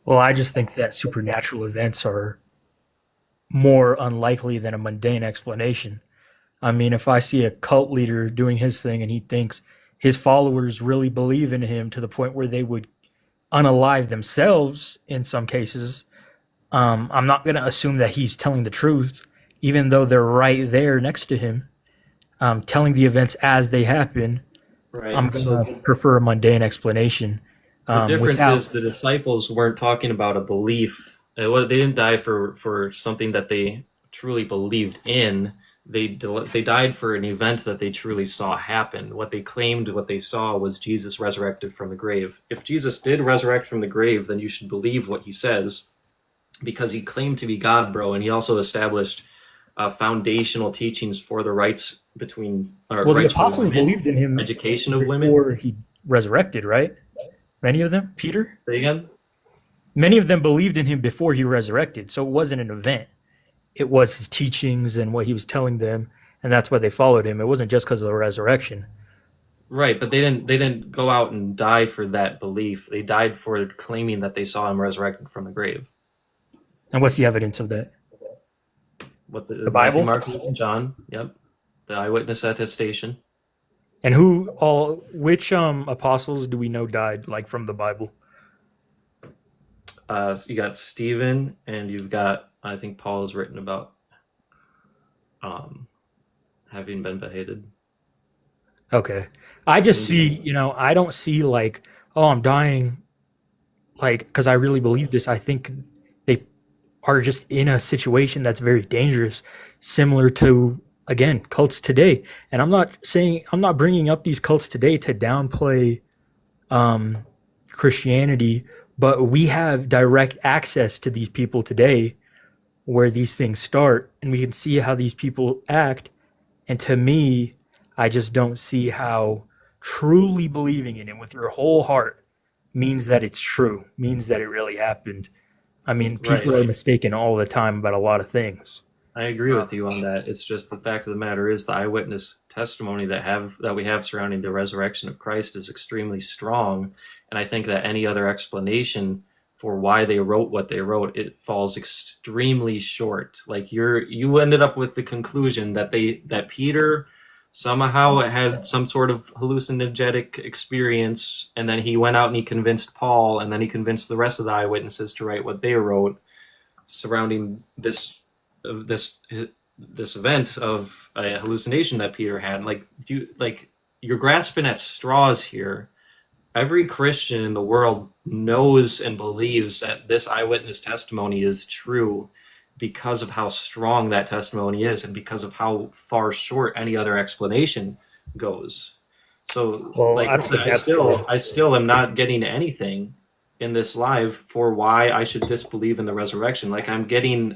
Well, I just think that supernatural events are more unlikely than a mundane explanation. I mean, if I see a cult leader doing his thing and he thinks his followers really believe in him to the point where they would unalive themselves in some cases, I'm not going to assume that he's telling the truth, even though they're right there next to him, telling the events as they happen. I'm Right. going So to prefer a mundane explanation the difference without. is the disciples weren't talking about a belief. They didn't die for something that they truly believed in. They died for an event that they truly saw happen. What they claimed, what they saw was Jesus resurrected from the grave. If Jesus did resurrect from the grave, then you should believe what he says because he claimed to be God, bro, and he also established foundational teachings for the rights between Well, the rights for apostles women, believed in him education of women. before he resurrected, right? Many of them, Peter? Say again. Many of them believed in him before he resurrected. So it wasn't an event. It was his teachings and what he was telling them, and that's why they followed him. It wasn't just because of the resurrection. Right, but they didn't go out and die for that belief. They died for claiming that they saw him resurrected from the grave. And what's the evidence of that? What The the Matthew, Bible? Mark, Luke, and John. Yep, the eyewitness attestation. And who all which apostles do we know died like from the Bible? So you got Stephen, and you've got I think Paul is written about um, having been beheaded. Okay. I just And see, I don't see like, oh, I'm dying like cuz I really believe this. I think they are just in a situation that's very dangerous, similar to again cults today. And I'm not bringing up these cults today to downplay um, Christianity, but we have direct access to these people today, where these things start, and we can see how these people act. And to me, I just don't see how truly believing in it with your whole heart means that it's true, means that it really happened. I mean, right, people are mistaken all the time about a lot of things. I agree with you on that. It's just the fact of the matter is the eyewitness testimony that we have surrounding the resurrection of Christ is extremely strong, and I think that any other explanation for why they wrote what they wrote, it falls extremely short. Like you ended up with the conclusion that Peter somehow had some sort of hallucinogenic experience, and then he went out and he convinced Paul, and then he convinced the rest of the eyewitnesses to write what they wrote surrounding this this event of a hallucination that Peter had. You're grasping at straws here. Every Christian in the world knows and believes that this eyewitness testimony is true because of how strong that testimony is and because of how far short any other explanation goes. So, Well, like I I don't said, think that's true. I still am not getting anything in this live for why I should disbelieve in the resurrection. Like I'm getting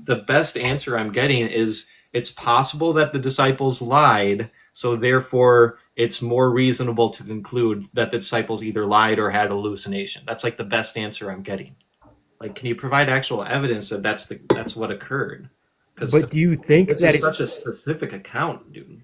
the best answer I'm getting is it's possible that the disciples lied, so therefore it's more reasonable to conclude that the disciples either lied or had hallucination. That's like the best answer I'm getting. Like, can you provide actual evidence that that's what occurred? Because But do you think this that is it, such a specific account, dude.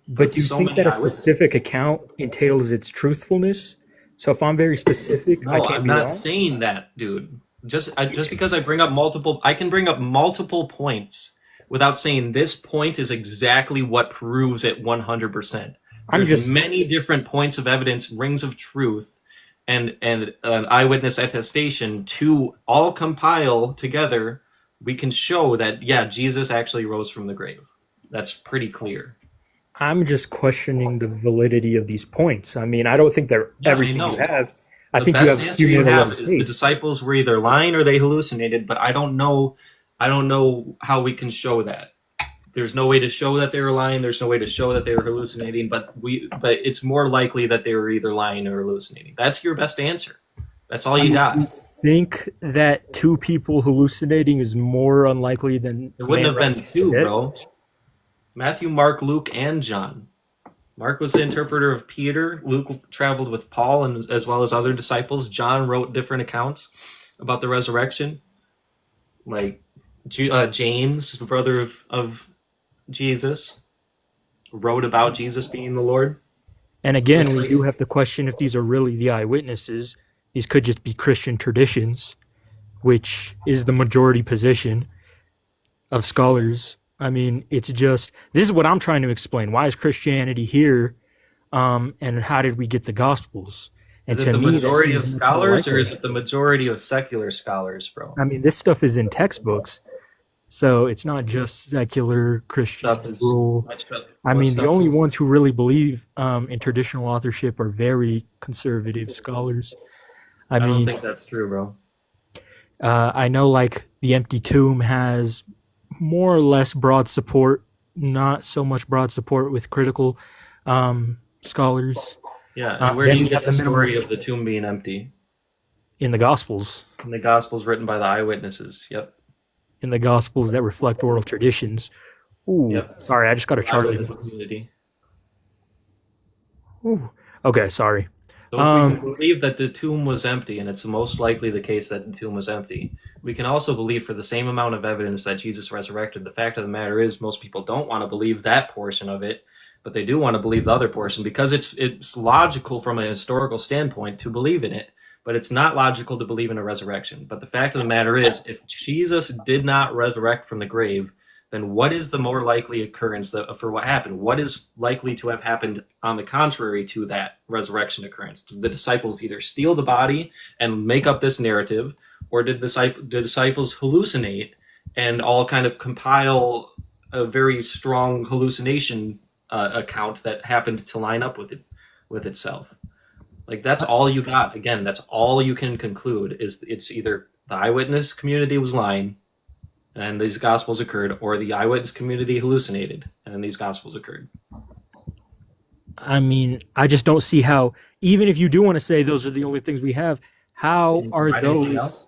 but With do you so think many that a eyewitnesses. specific account entails its truthfulness? So if I'm very specific, I No, can't I'm be not wrong. saying that, dude. Just because I can bring up multiple points without saying this point is exactly what proves it 100%. I'm There's just many different points of evidence, rings of truth, and an eyewitness attestation to all compile together. We can show that yeah, Jesus actually rose from the grave. That's pretty clear. I'm just questioning the validity of these points. I mean, I don't think they're Yeah, I everything you know. have. I The think you best have answer you have cumulative is the case. disciples were either lying or they hallucinated, but I don't know how we can show that. There's no way to show that they were lying, there's no way to show that they were hallucinating, but it's more likely that they were either lying or hallucinating. That's your best answer. That's all I you mean, got. you think that two people hallucinating is more unlikely than It a wouldn't man have been rising from the two, dead? bro. Matthew, Mark, Luke, and John. Mark was the interpreter of Peter. Luke traveled with Paul and as well as other disciples. John wrote different accounts about the resurrection. Like James, the brother of Jesus, wrote about Jesus being the Lord. And So again, it's we like do have to question if these are really the eyewitnesses. These could just be Christian traditions, which is the majority position of scholars. I mean, it's just this is what I'm trying to explain. Why is Christianity here? And how did we get the Gospels? And is it to the me, that majority seems of much more scholars or likely. is it the majority of secular scholars, bro? I mean, this stuff is in textbooks, so it's not just secular Christian Stuff is liberal. I what mean, the stuff only is ones who really believe in traditional authorship are very conservative scholars. I I don't mean, think that's true, bro. I know like the Empty Tomb has more or less broad support, not so much broad support with critical scholars. Yeah, and where do Then you we get have the the minimal story of the tomb being empty? in the Gospels, In the Gospels written by the eyewitnesses. Yep. in the Gospels that reflect oral traditions. Ooh, Yep. sorry, I just got a Charlie. Eyewitness community. Ooh. Okay, sorry. So if we can Um, believe that the tomb was empty, and it's most likely the case that the tomb was empty, we can also believe for the same amount of evidence that Jesus resurrected. The fact of the matter is, most people don't want to believe that portion of it, but they do want to believe the other portion because it's logical from a historical standpoint to believe in it, but it's not logical to believe in a resurrection. But the fact of the matter is, if Jesus did not resurrect from the grave, then what is the more likely occurrence for what happened? What is likely to have happened on the contrary to that resurrection occurrence? Did the disciples either steal the body and make up this narrative, or did the disciples hallucinate and all kind of compile a very strong hallucination account that happened to line up with itself? Like that's all you got. Again, that's all you can conclude is it's either the eyewitness community was lying and these gospels occurred, or the eyewitness community hallucinated, and then these gospels occurred. I mean, I just don't see how, even if you do want to say those are the only things we have, how Can you are provide anything those else?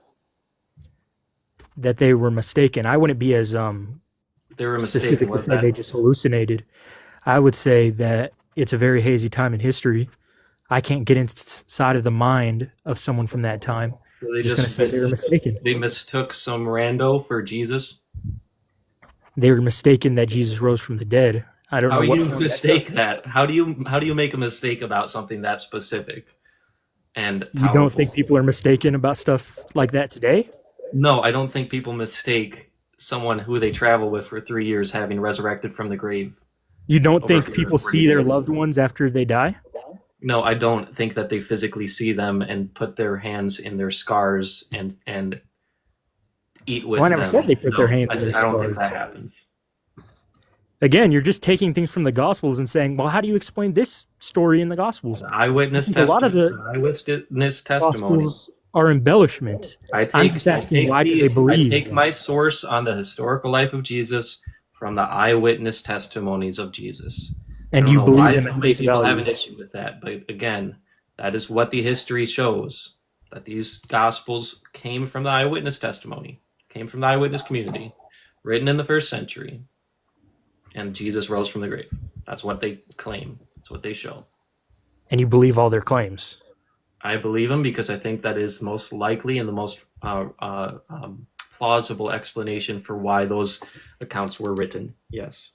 that they were mistaken? I wouldn't be as They were mistaken. specific to Was say they that? just hallucinated. I would say that it's a very hazy time in history. I can't get inside of the mind of someone from that time. So I'm just going to say they were mistaken. they mistook some rando for Jesus. They were mistaken that Jesus rose from the dead. I don't How know do what you form that took. mistake that? How do you make a mistake about something that specific and You don't powerful? think people are mistaken about stuff like that today? No, I don't think people mistake someone who they travel with for 3 years having resurrected from the grave You don't over think people see their loved ones after they die? No, I don't think that they physically see them and put their hands in their scars and eat with Well, I never them. said they put their No, hands in their I don't think scars. that happens. Again, you're just taking things from the Gospels and saying, well, how do you explain this story in the Gospels? Eyewitness A lot of the testimony. Gospels are embellishment. I'm just asking, why do they I believe? take my source on the historical life of Jesus from the eyewitness testimonies of Jesus. And you believe them at face People have value. an issue with that, but again, that is what the history shows, that these Gospels came from the eyewitness testimony, came from the eyewitness community, written in the 1st century, and Jesus rose from the grave. That's what they claim. That's what they show. And you believe all their claims? I believe them because I think that is the most likely and the most plausible explanation for why those accounts were written. Yes.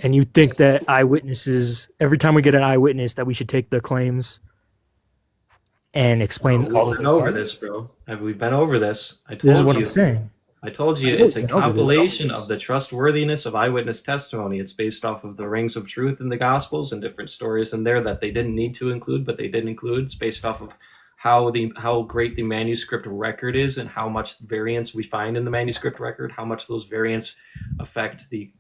And you think that eyewitnesses, every time we get an eyewitness, that we should take the claims and explain all of We've their been over claims? this, bro. We've been over this. This is what I'm saying. I told you it's a compilation of the trustworthiness of eyewitness testimony. It's based off of the rings of truth in the Gospels and different stories in there that they didn't need to include, but they did include. It's based off of how great the manuscript record is and how much variance we find in the manuscript record, how much those variants affect the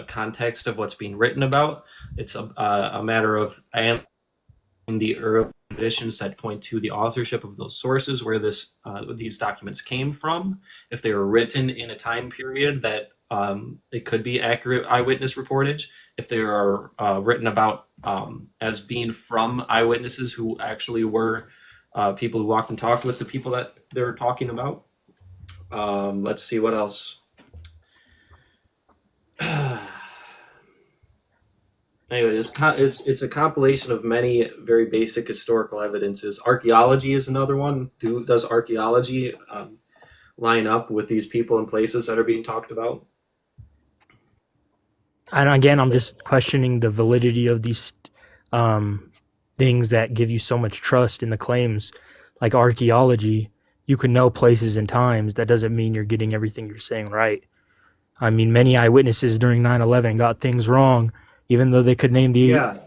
context of what's being written about. It's a matter of in the early editions that point to the authorship of those sources where these documents came from. If they were written in a time period that it could be accurate eyewitness reportage. If they are written about as being from eyewitnesses who actually were people who walked and talked with the people that they're talking about. Let's see what else. Anyway, it's a compilation of many very basic historical evidences. Archaeology is another one. Does archaeology line up with these people and places that are being talked about? And again, I'm just questioning the validity of these things that give you so much trust in the claims. Like archaeology, you can know places and times. That doesn't mean you're getting everything you're saying right. I mean, many eyewitnesses during 9/11 got things wrong, even though they could name the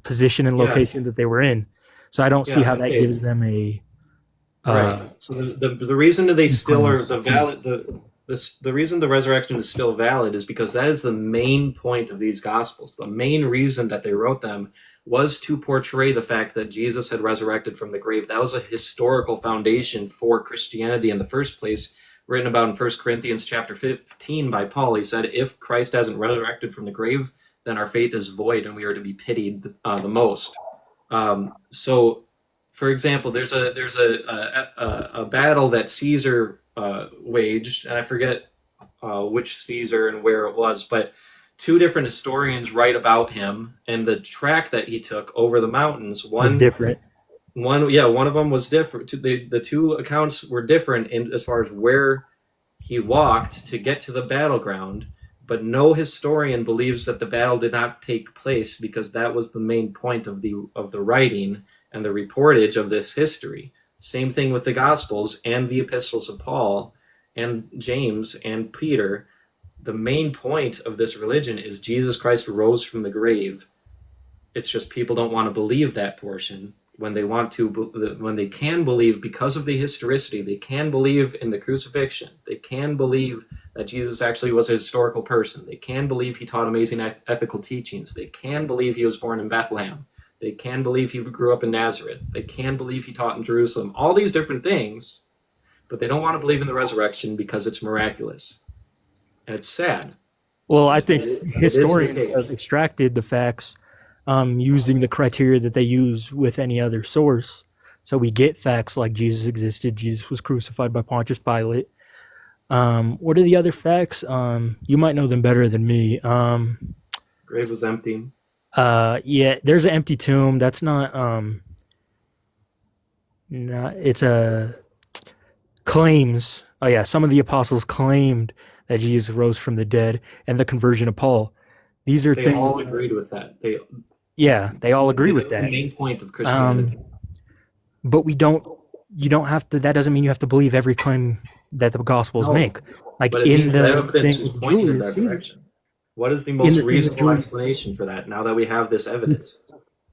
position and location that they were in. So I don't see how that gives them a right. So the reason that they still are the reason the resurrection is still valid is because that is the main point of these Gospels. The main reason that they wrote them was to portray the fact that Jesus had resurrected from the grave. That was a historical foundation for Christianity in the first place, written about in 1 Corinthians chapter 15 by Paul. He said, if Christ hasn't resurrected from the grave, then our faith is void and we are to be pitied the most. So, for example, there's a battle that Caesar waged, and I forget which Caesar and where it was, but two different historians write about him and the track that he took over the mountains. One different. One of them was different. The two accounts were different in as far as where he walked to get to the battleground, but no historian believes that the battle did not take place because that was the main point of the writing and the reportage of this history. Same thing with the Gospels and the epistles of Paul and James and Peter. The main point of this religion is Jesus Christ rose from the grave. It's just people don't want to believe that portion. When they can believe because of the historicity, they can believe in the crucifixion. They can believe that Jesus actually was a historical person. They can believe he taught amazing ethical teachings. They can believe he was born in Bethlehem. They can believe he grew up in Nazareth. They can believe he taught in Jerusalem. All these different things, but they don't want to believe in the resurrection because it's miraculous. And it's sad. Well, I think historians have extracted the facts using the criteria that they use with any other source. So we get facts like Jesus existed, Jesus was crucified by Pontius Pilate. What are the other facts? You might know them better than me. Grave was empty. Yeah, there's an empty tomb. That's not it's a claims. Oh yeah, some of the apostles claimed that Jesus rose from the dead and the conversion of Paul. These are things. They all agreed with that. They all agree with that. The main point of Christianity. But you don't have to, that doesn't mean you have to believe every claim that the Gospels make. Like in the thing of Julius Caesar. What is the in most the, in the reasonable Jewish explanation for that now that we have this evidence?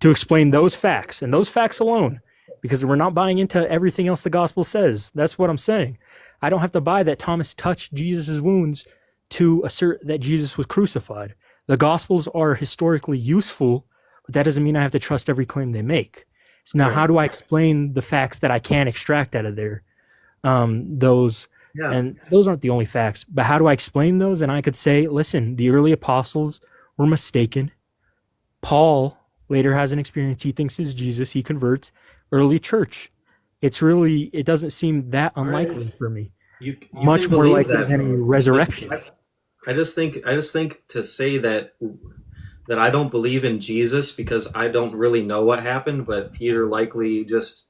to explain those facts and those facts alone, because we're not buying into everything else the gospel says. That's what I'm saying. I don't have to buy that Thomas touched Jesus' wounds to assert that Jesus was crucified. The gospels are historically useful, but that doesn't mean I have to trust every claim they make. So now, Right. how do I explain the facts that I can extract out of there? Those Yeah. and those aren't the only facts, but how do I explain those? And I could say, listen, the early apostles were mistaken. Paul later has an experience. He thinks is Jesus. He converts. Early church. It doesn't seem that All right. unlikely for me. You can Much more believe likely that, than a bro. But resurrection. I just think to say that I don't believe in Jesus because I don't really know what happened, but Peter likely just,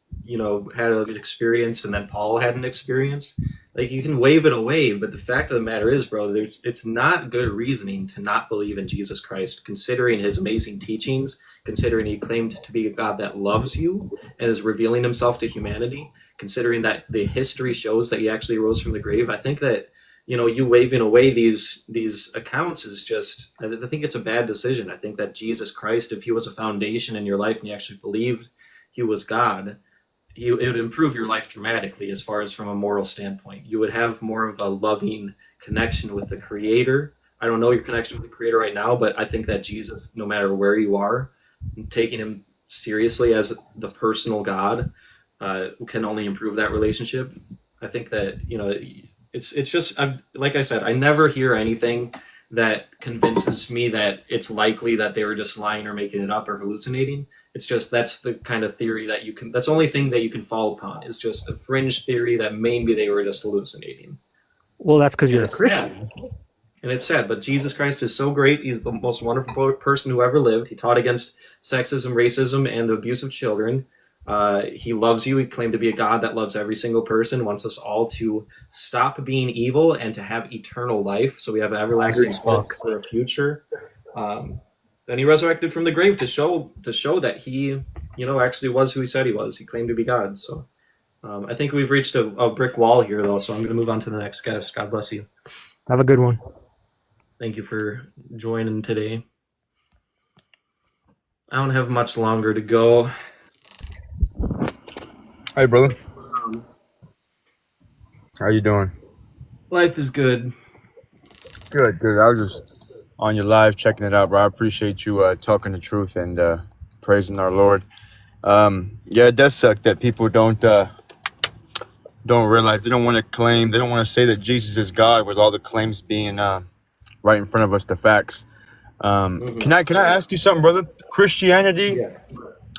had an experience and then Paul had an experience. Like, you can wave it away, but the fact of the matter is, bro, it's not good reasoning to not believe in Jesus Christ, considering his amazing teachings, considering he claimed to be a God that loves you and is revealing himself to humanity, considering that the history shows that he actually rose from the grave. I think that you waving away these accounts is just, I think it's a bad decision. I think that Jesus Christ, if he was a foundation in your life and you actually believed he was God, it would improve your life dramatically as far as from a moral standpoint. You would have more of a loving connection with the Creator. I don't know your connection with the Creator right now, but I think that Jesus, no matter where you are, taking him seriously as the personal God, can only improve that relationship. I think that it's just like I said, I never hear anything that convinces me that it's likely that they were just lying or making it up or hallucinating. It's just that's the kind of theory that you can. That's the only thing that you can fall upon is just a fringe theory that maybe they were just hallucinating. Well, that's because And you're a it's sad. Christian. And it's sad, but Jesus Christ is so great. He's the most wonderful person who ever lived. He taught against sexism, racism, and the abuse of children. He loves you. He claimed to be a God that loves every single person, wants us all to stop being evil and to have eternal life. So we have I agree, everlasting hope Spock. for a future. Then he resurrected from the grave to show that he, actually was who he said he was. He claimed to be God. So I think we've reached a brick wall here, though. So I'm going to move on to the next guest. God bless you. Have a good one. Thank you for joining today. I don't have much longer to go. Hey, brother. How you doing? Life is good. Good, good. I was just on your live checking it out, bro. I appreciate you talking the truth and praising our Lord. Yeah, it does suck that people don't realize, they don't want to claim, they don't want to say that Jesus is God with all the claims being right in front of us, the facts. Can I ask you something, brother? Christianity Yeah.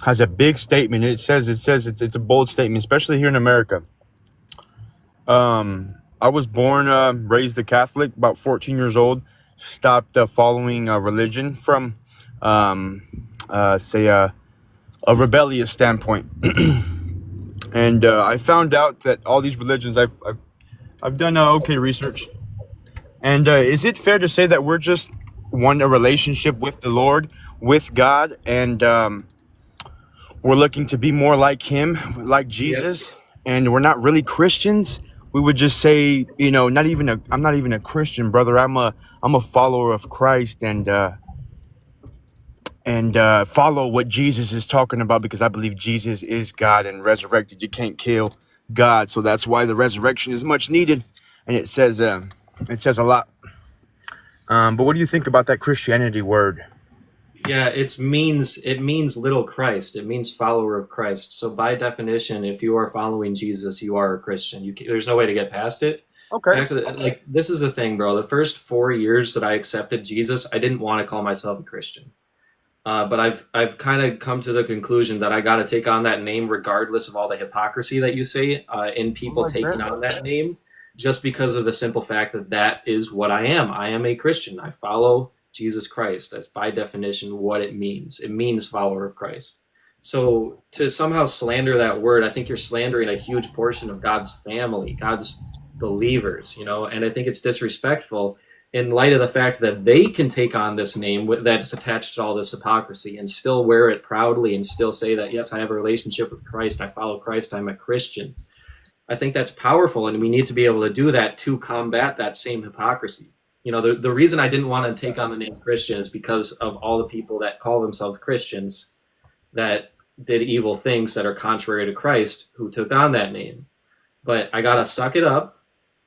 has a big statement. It says it's a bold statement, especially here in America. I was born, raised a Catholic, about 14 years old. Stopped following religion from, say, a rebellious standpoint. And I found out that all these religions, I've done okay research. And is it fair to say that we're just want a relationship with the Lord, with God, and we're looking to be more like Him, like Yep. Jesus, and we're not really Christians? We would just say, I'm not even a Christian, brother. I'm a follower of Christ, and follow what Jesus is talking about, because I believe Jesus is God and resurrected. You can't kill God, so that's why the resurrection is much needed, and it says a lot. But what do you think about that Christianity word? Yeah, it means little Christ. It means follower of Christ. So by definition, if you are following Jesus, you are a Christian. There's no way to get past it. Okay. Actually, like, this is the thing, bro. The first 4 years that I accepted Jesus, I didn't want to call myself a Christian. But I've kind of come to the conclusion that I got to take on that name regardless of all the hypocrisy that you say in people Like taking that? on that name, just because of the simple fact that that is what I am. I am a Christian. I follow Jesus Christ. That's by definition what it means. It means follower of Christ. So to somehow slander that word, I think you're slandering a huge portion of God's family, God's believers, and I think it's disrespectful in light of the fact that they can take on this name that's attached to all this hypocrisy and still wear it proudly and still say that, yes, I have a relationship with Christ, I follow Christ, I'm a Christian. I think that's powerful, and we need to be able to do that to combat that same hypocrisy. the reason I didn't want to take on the name Christian is because of all the people that call themselves Christians that did evil things that are contrary to Christ who took on that name. But I gotta suck it up.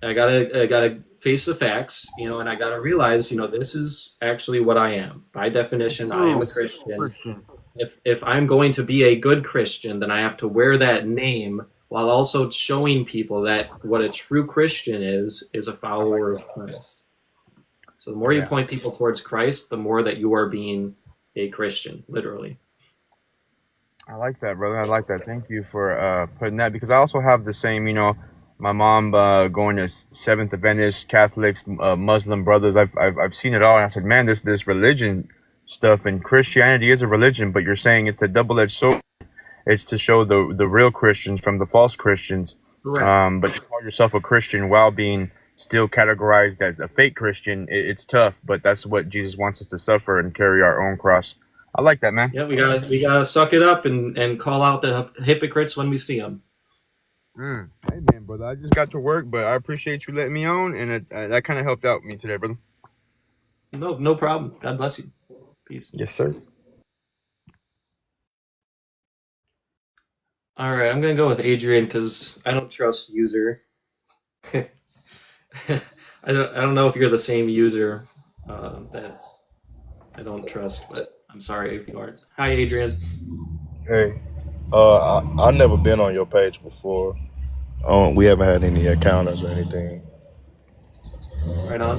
I gotta face the facts, and I gotta realize, this is actually what I am. By definition, I am a So, Christian. Christian. If I'm going to be a good Christian, then I have to wear that name while also showing people that what a true Christian is a follower of Christ. So the more you Yeah. point people towards Christ, the more that you are being a Christian, literally. I like that, brother. I like that. Thank you for putting that, because I also have the same, my mom going to Seventh Adventist, Catholics, Muslim brothers. I've seen it all, and I said, man, this religion stuff, and Christianity is a religion, but you're saying it's a double-edged sword. It's to show the real Christians from the false Christians. Correct. But to call yourself a Christian while being still categorized as a fake Christian, it's tough. But that's what Jesus wants us to suffer and carry our own cross. I like that, man. Yeah, we gotta suck it up and call out the hypocrites when we see them. Hey, man, brother. I just got to work, but I appreciate you letting me on, and that kind of helped out me today, brother. No problem. God bless you. Peace. Yes, sir. All right, I'm gonna go with Adrian because I don't trust user. I don't know if you're the same user that I don't trust, but I'm sorry if you aren't. Hi, Adrian. Hey, I never been on your page before. We haven't had any encounters or anything. Right on.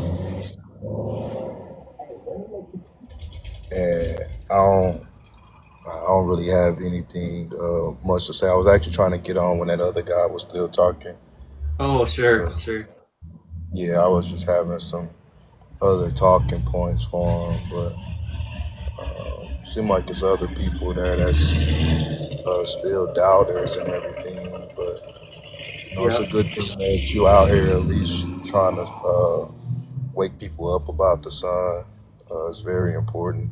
And I don't really have anything much to say. I was actually trying to get on when that other guy was still talking. Oh, sure, 'Cause, sure. yeah, I was just having some other talking points for him, but seem like it's other people there that's still doubters and everything. But it's Yeah. a good thing that you out here at least trying to wake people up about the sun. It's very important.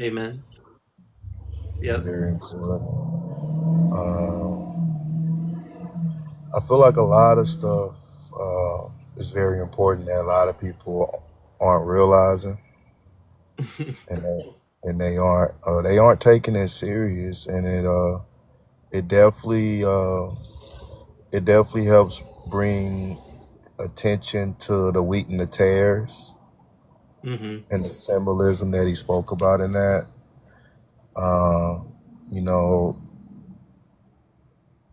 Amen. Yep. Very important. Um, I feel like a lot of stuff is very important that a lot of people aren't realizing, and they aren't taking it serious, and it definitely helps bring attention to the wheat and the tares hmm and the symbolism that he spoke about in that. You know,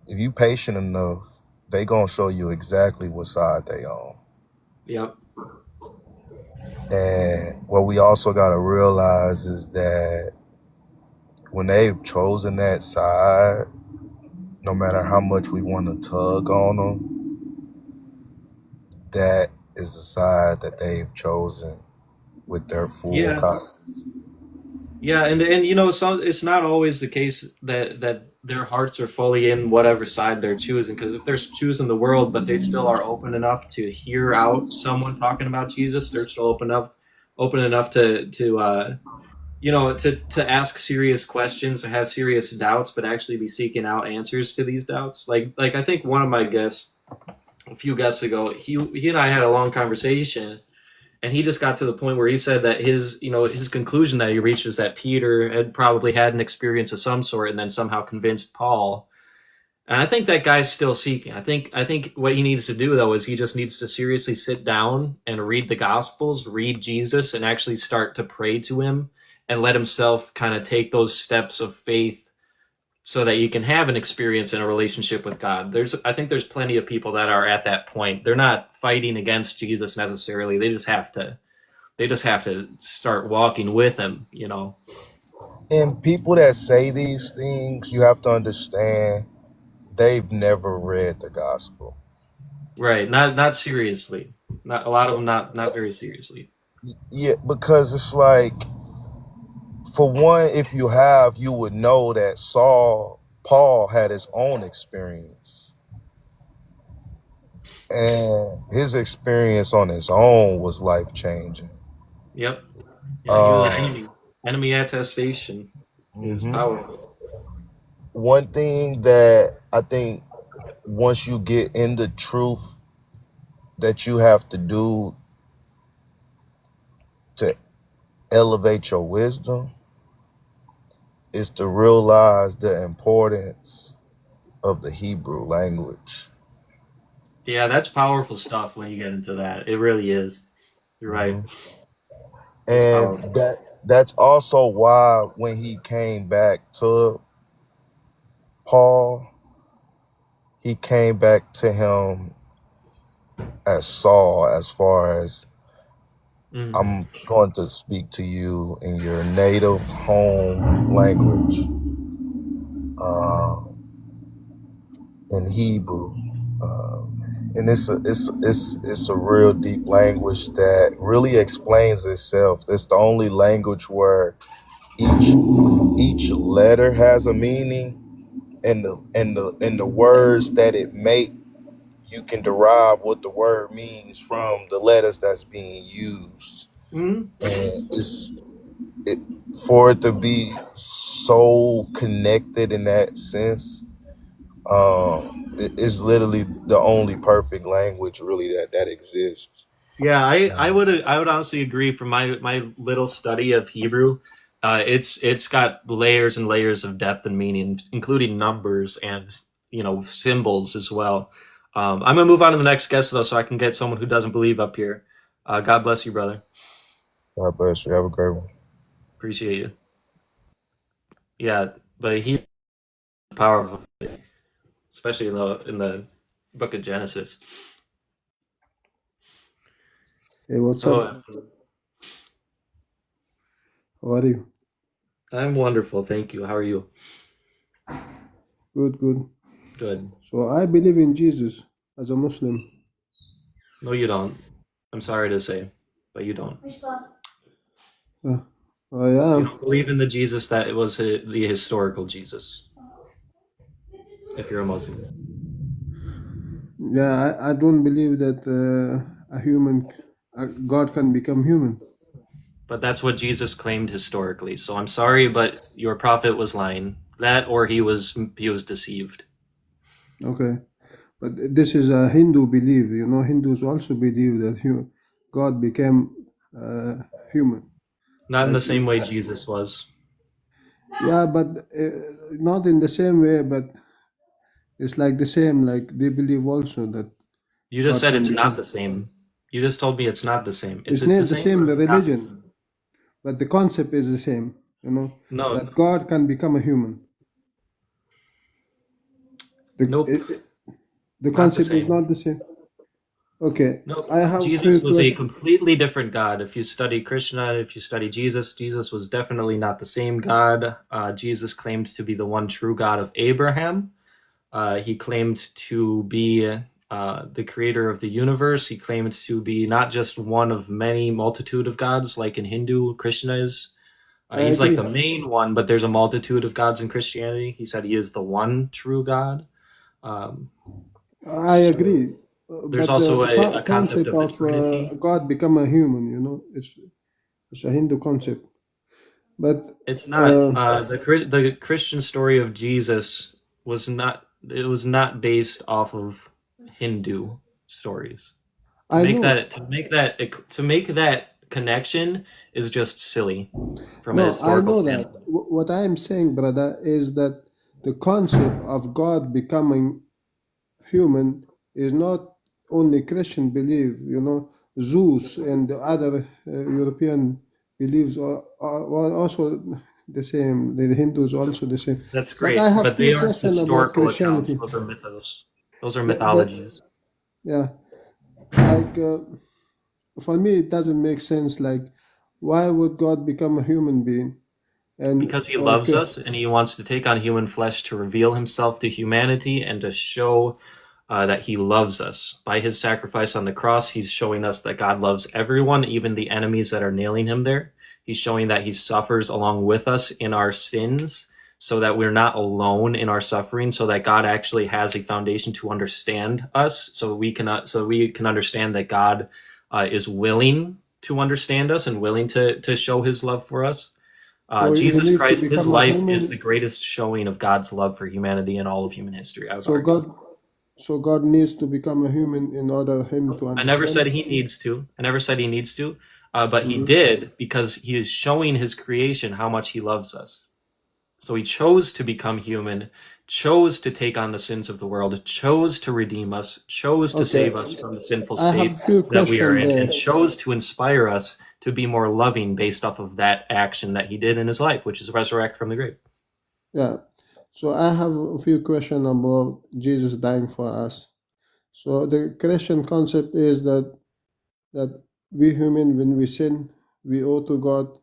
if you patient enough, they gonna show you exactly what side they on. Yep. And what we also gotta realize is that when they've chosen that side, no matter how much we want to tug on them, that is the side that they've chosen with their full Yeah. confidence. Yeah, and so it's not always the case that their hearts are fully in whatever side they're choosing. Because if they're choosing the world, but they still are open enough to hear out someone talking about Jesus, they're still open enough to ask serious questions, to have serious doubts, but actually be seeking out answers to these doubts. Like I think one of my guests a few guests ago, he and I had a long conversation, and he just got to the point where he said that his conclusion that he reached is that Peter had probably had an experience of some sort and then somehow convinced Paul. And I think that guy's still seeking. I think what he needs to do though is he just needs to seriously sit down and read the Gospels, read Jesus, and actually start to pray to him and let himself kind of take those steps of faith so that you can have an experience in a relationship with God. I think there's plenty of people that are at that point. They're not fighting against Jesus necessarily. They just have to start walking with him. And people that say these things, you have to understand they've never read the gospel. Right. Not seriously. Not a lot of them not very seriously. Yeah, because it's like, for one, if you have, you would know that Paul had his own experience. And his experience on his own was life changing. Yep. Yeah, he was an Um, enemy. Enemy attestation. It was mhm. powerful. One thing that I think once you get in the truth that you have to do elevate your wisdom is to realize the importance of the Hebrew language. Yeah, that's powerful stuff when you get into that. It really is. You're right. Mhm. It's And powerful. that's also why when he came back to Paul, he came back to him as Saul, as far as Mm. I'm going to speak to you in your native home language, in Hebrew. And it's a real deep language that really explains itself. It's the only language where each letter has a meaning, and the words that it make, you can derive what the word means from the letters that's being used. Mm. And it for it to be so connected in that sense, it's literally the only perfect language really that exists. Yeah, I would honestly agree from my little study of Hebrew. It's got layers and layers of depth and meaning, including numbers and symbols as well. I'm gonna move on to the next guest though, so I can get someone who doesn't believe up here. God bless you, brother. God bless you. Have a great one. Appreciate you. Yeah, but he powerful, especially in the book of Genesis. Hey, what's up? Oh, How are you? I'm wonderful, thank you. How are you? Good, good. Good. So I believe in Jesus as a Muslim. No, you don't. I'm sorry to say, but you don't. I You am. don't believe in the Jesus that it was the historical Jesus, if you're a Muslim. Yeah, I don't believe that God can become human. But that's what Jesus claimed historically. So I'm sorry, but your prophet was lying. That or he was deceived. Okay. But this is a Hindu belief. Hindus also believe that God became human. Not in the Like, same way Jesus was. yeah, but not in the same way, but it's like the same. Like they believe also that You just God said can it's not become. the same. You just told me it's not the same. Is It's it the not the same same, or the is it not the religion, same? but the concept is the same. No. That God can become a human. Nope. The Not the concept is same. not the same. Okay, Nope. I have Jesus few was a questions. completely different God. If you study Krishna, if you study Jesus, Jesus was definitely not the same God. Jesus claimed to be the one true God of Abraham. He claimed to be the creator of the universe. He claimed to be not just one of many multitude of gods, like in Hindu, Krishna is. I He's like agree. the main one, but there's a multitude of gods in Christianity. He said he is the one true God. Um, I so agree. there's But also a concept concept of the of Trinity. God become a human, it's a Hindu concept. But It's not the Christian story of Jesus was not. It was not based off of Hindu stories. To I make know. that to make that to make that connection is just silly from a No, I historical know that. standpoint. What I am saying, brother, is that the concept of God becoming human is not only Christian belief. Zeus and the other European beliefs are also the same. The Hindus also the same. That's But I great, have but they few aren't questions about historical accounts. Christianity. Those are mythos. Those are That mythologies. yeah, like for me, it doesn't make sense. Like, why would God become a human being? And Because he loves okay, us and he wants to take on human flesh to reveal himself to humanity and to show that he loves us. By his sacrifice on the cross, he's showing us that God loves everyone, even the enemies that are nailing him there. He's showing that he suffers along with us in our sins so that we're not alone in our suffering, so that God actually has a foundation to understand us, so we can understand that God is willing to understand us and willing to show his love for us. so he Jesus needs to Christ, his become a life is the human. greatest showing of God's love for humanity in all of human history, I would So argue. God needs to become a human in order him to I never understand said us. he needs to. I never said he needs to. but he Mm-hmm. did because he is showing his creation how much he loves us. So he chose to become human, chose to take on the sins of the world, chose to redeem us, chose to Okay, save us from the sinful I have state a few that we are questions in, there. and chose to inspire us to be more loving based off of that action that he did in his life, which is resurrect from the grave. Yeah. So I have a few questions about Jesus dying for us. So the Christian concept is that we human, when we sin, we owe to God,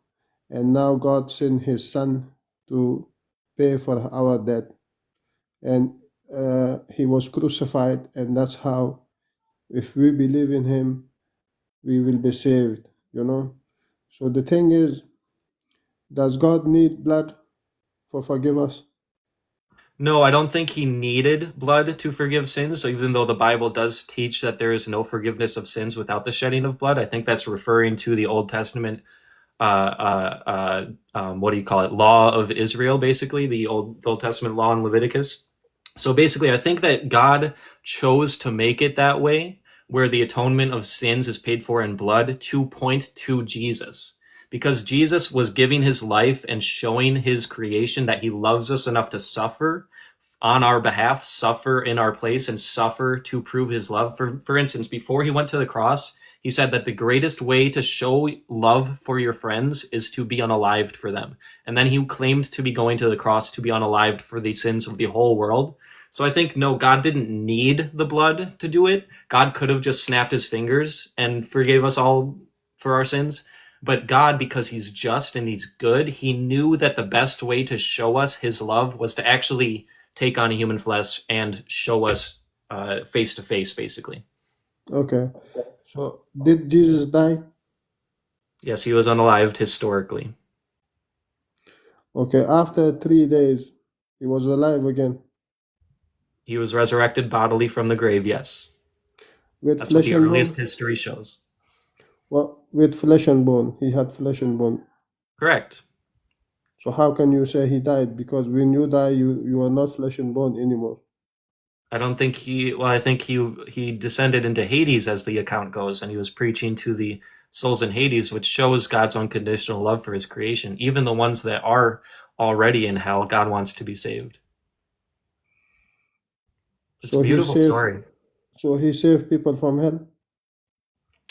and now God sent His Son to pay for our debt, and He was crucified, and that's how, if we believe in Him, we will be saved. You know. So the thing is, does God need blood for forgive us? No, I don't think he needed blood to forgive sins, even though the Bible does teach that there is no forgiveness of sins without the shedding of blood. I think that's referring to the Old Testament, what do you call it? Law of Israel, basically, the Old Testament law in Leviticus. So basically, I think that God chose to make it that way, where the atonement of sins is paid for in blood, to point to Jesus. Because Jesus was giving his life and showing his creation that he loves us enough to suffer on our behalf, suffer in our place, and suffer to prove his love. For instance, before he went to the cross, he said that the greatest way to show love for your friends is to be unalived for them. And then he claimed to be going to the cross to be unalived for the sins of the whole world. So I think, no, God didn't need the blood to do it. God could have just snapped his fingers and forgave us all for our sins. But God, because he's just and he's good, he knew that the best way to show us his love was to actually take on a human flesh and show us face to face, basically. Okay. So did Jesus die? Yes, he was unalived historically. Okay. After 3 days, he was alive again He was resurrected bodily from the grave, yes. with That's what flesh the and earliest bone. history shows. Well, with flesh and bone. He had flesh and bone. Correct. So how can you say he died? Because when you die, you are not flesh and bone anymore. I don't think I think he descended into Hades as the account goes, and he was preaching to the souls in Hades, which shows God's unconditional love for his creation. Even the ones that are already in hell, God wants to be saved. It's a So he beautiful saved. story. So he saved people from hell.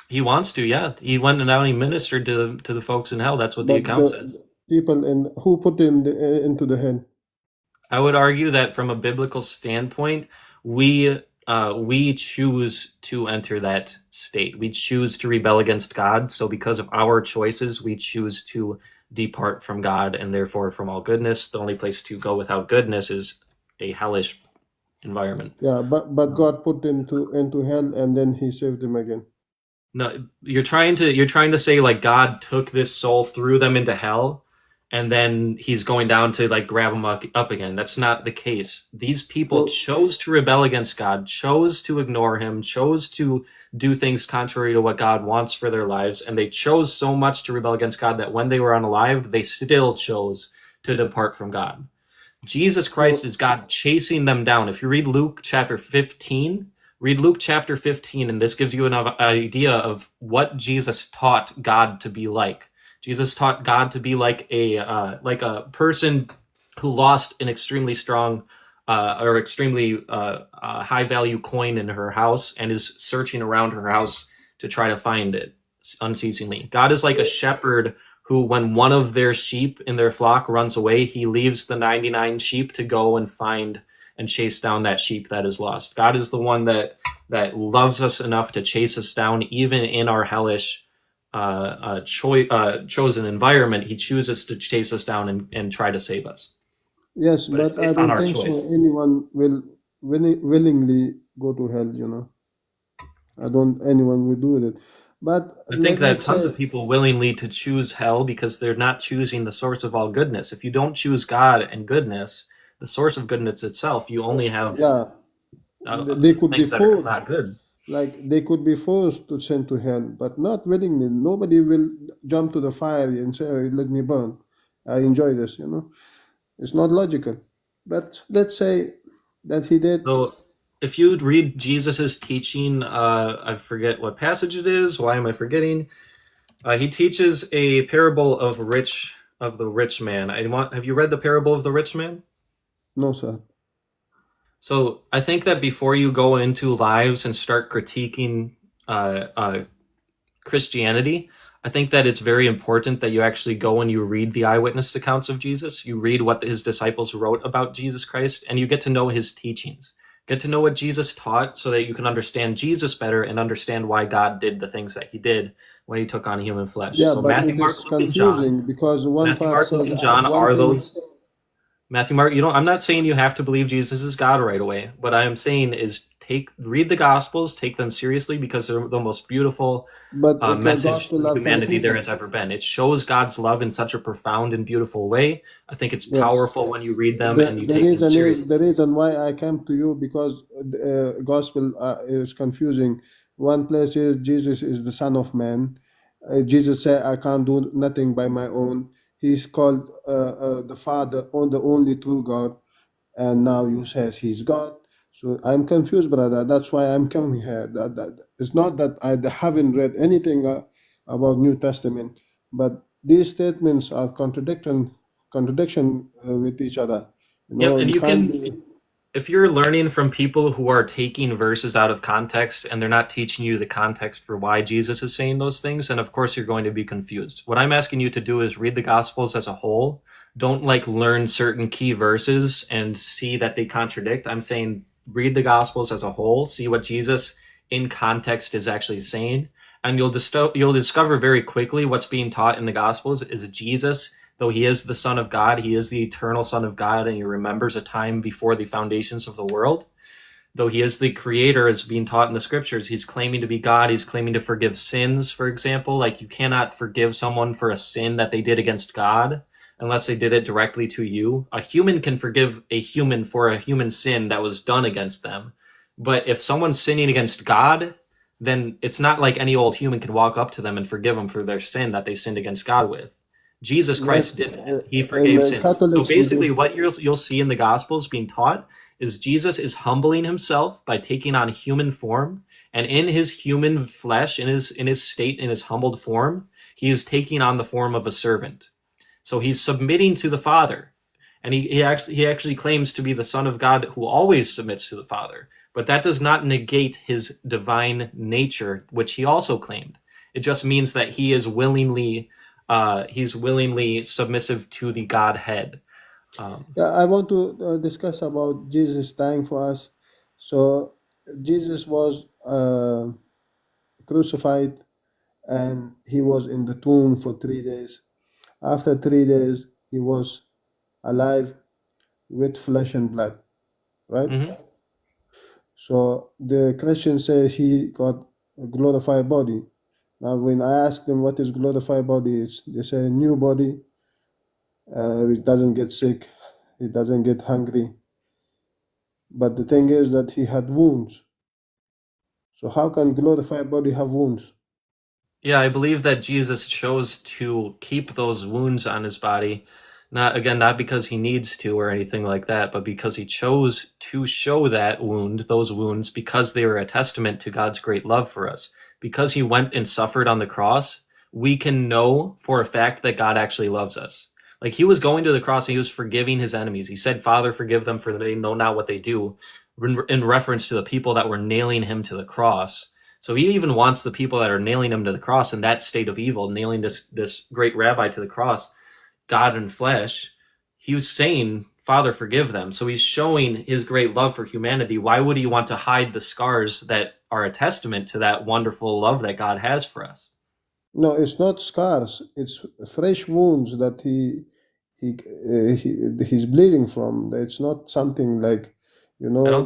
He wants to, yeah. He went and not only ministered to the folks in hell. That's what the But account says. the people in who put him into the hell? I would argue that from a biblical standpoint, we choose to enter that state. We choose to rebel against God. So because of our choices, we choose to depart from God and therefore from all goodness. The only place to go without goodness is a hellish environment. Yeah, but God put him into hell, and then he saved him again. No, you're trying to say like God took this soul, threw them into hell, and then he's going down to like grab them up again. That's not the case. These people So chose to rebel against God, chose to ignore him, chose to do things contrary to what God wants for their lives, and they chose so much to rebel against God that when they were unalived, they still chose to depart from God. Jesus Christ so is God chasing them down. If you read Luke chapter 15, read Luke chapter 15, and this gives you an idea of what Jesus taught God to be like. Jesus taught God to be like a person who lost an extremely strong or extremely high value coin in her house and is searching around her house to try to find it unceasingly. God is like a shepherd who, when one of their sheep in their flock runs away, he leaves the 99 sheep to go and find and chase down that sheep that is lost. God is the one that loves us enough to chase us down, even in our hellish chosen environment. He chooses to chase us down and try to save us. yes, But it's but I based on don't our think so. choice. Anyone will willingly go to hell. You know, I don't. Anyone will do it. But I think that let's tons of say, people willingly to choose hell because they're not choosing the source of all goodness. If you don't choose God and goodness, the source of goodness itself, you only have yeah, they could be things that are forced. not good. Like they could be forced to send to hell, but not willingly. Nobody will jump to the fire and say, "Oh, let me burn. I enjoy this." You know, it's not logical. But let's say that he did. So if you read Jesus's teaching, I forget what passage it is. Why am I forgetting? He teaches a parable of the rich man. Have you read the parable of the rich man? No, sir. So I think that before you go into lives and start critiquing uh, uh, Christianity, I think that it's very important that you actually go and you read the eyewitness accounts of Jesus. You read what his disciples wrote about Jesus Christ, and you get to know his teachings. Get to know what Jesus taught so that you can understand Jesus better and understand why God did the things that he did when he took on human flesh. Yeah, So but Matthew, it Mark, is Luke, and John. confusing because one Matthew, part Mark, Luke, says and John one are thing. those Matthew, Mark, you don't. I'm not saying you have to believe Jesus is God right away. What I am saying is read the Gospels, take them seriously because they're the most beautiful But the message gospel to are humanity there confusing. has ever been. It shows God's love in such a profound and beautiful way. I think it's Yes. powerful when you read them and The you the take them reason is seriously. the reason why I came to you because gospel is confusing. One place is Jesus is the Son of Man. Jesus said, "I can't do nothing by my own." He's called the Father, on the only true God, and now you says he's God. So I'm confused, brother. That's why I'm coming here. It's not that I haven't read anything about New Testament, but these statements are contradiction with each other. You Yep, know, and you you can't can be. if you're learning from people who are taking verses out of context and they're not teaching you the context for why Jesus is saying those things, then of course you're going to be confused. What I'm asking you to do is read the Gospels as a whole. Don't like learn certain key verses and see that they contradict. I'm saying read the Gospels as a whole, see what Jesus in context is actually saying, and you'll discover very quickly what's being taught in the Gospels is Jesus. Though he is the Son of God, he is the eternal Son of God, and he remembers a time before the foundations of the world. Though he is the creator, as being taught in the scriptures, he's claiming to be God. He's claiming to forgive sins, for example. Like, you cannot forgive someone for a sin that they did against God unless they did it directly to you. A human can forgive a human for a human sin that was done against them. But if someone's sinning against God, then it's not like any old human can walk up to them and forgive them for their sin that they sinned against God with. Jesus Yes, Christ did that. He in forgave sins. So Catholics we basically, do. what you'll see in the Gospels being taught is Jesus is humbling himself by taking on human form, and in his human flesh, in his state, in his humbled form, he is taking on the form of a servant. So he's submitting to the Father, and he actually claims to be the Son of God who always submits to the Father. But that does not negate his divine nature, which he also claimed. It just means that he's willingly submissive to the Godhead. Yeah, I want to discuss about Jesus dying for us. So Jesus was crucified, and he was in the tomb for 3 days. After 3 days, he was alive with flesh and blood, right? Mhm. So the Christians say he got a glorified body. Now, when I ask them what is glorified body, they say a new body. It doesn't get sick, it doesn't get hungry. But the thing is that he had wounds. So how can glorified body have wounds? Yeah, I believe that Jesus chose to keep those wounds on his body, not because he needs to or anything like that, but because he chose to show those wounds, because they were a testament to God's great love for us. Because he went and suffered on the cross, we can know for a fact that God actually loves us. Like, he was going to the cross and he was forgiving his enemies. He said, "Father, forgive them, for they know not what they do," in reference to the people that were nailing him to the cross. So he even wants the people that are nailing him to the cross in that state of evil, nailing this great rabbi to the cross, God in flesh. He was saying, "Father, forgive them." So he's showing his great love for humanity. Why would he want to hide the scars that are a testament to that wonderful love that God has for us? No, it's not scars. It's fresh wounds that he's bleeding from. It's not something like, that have I been.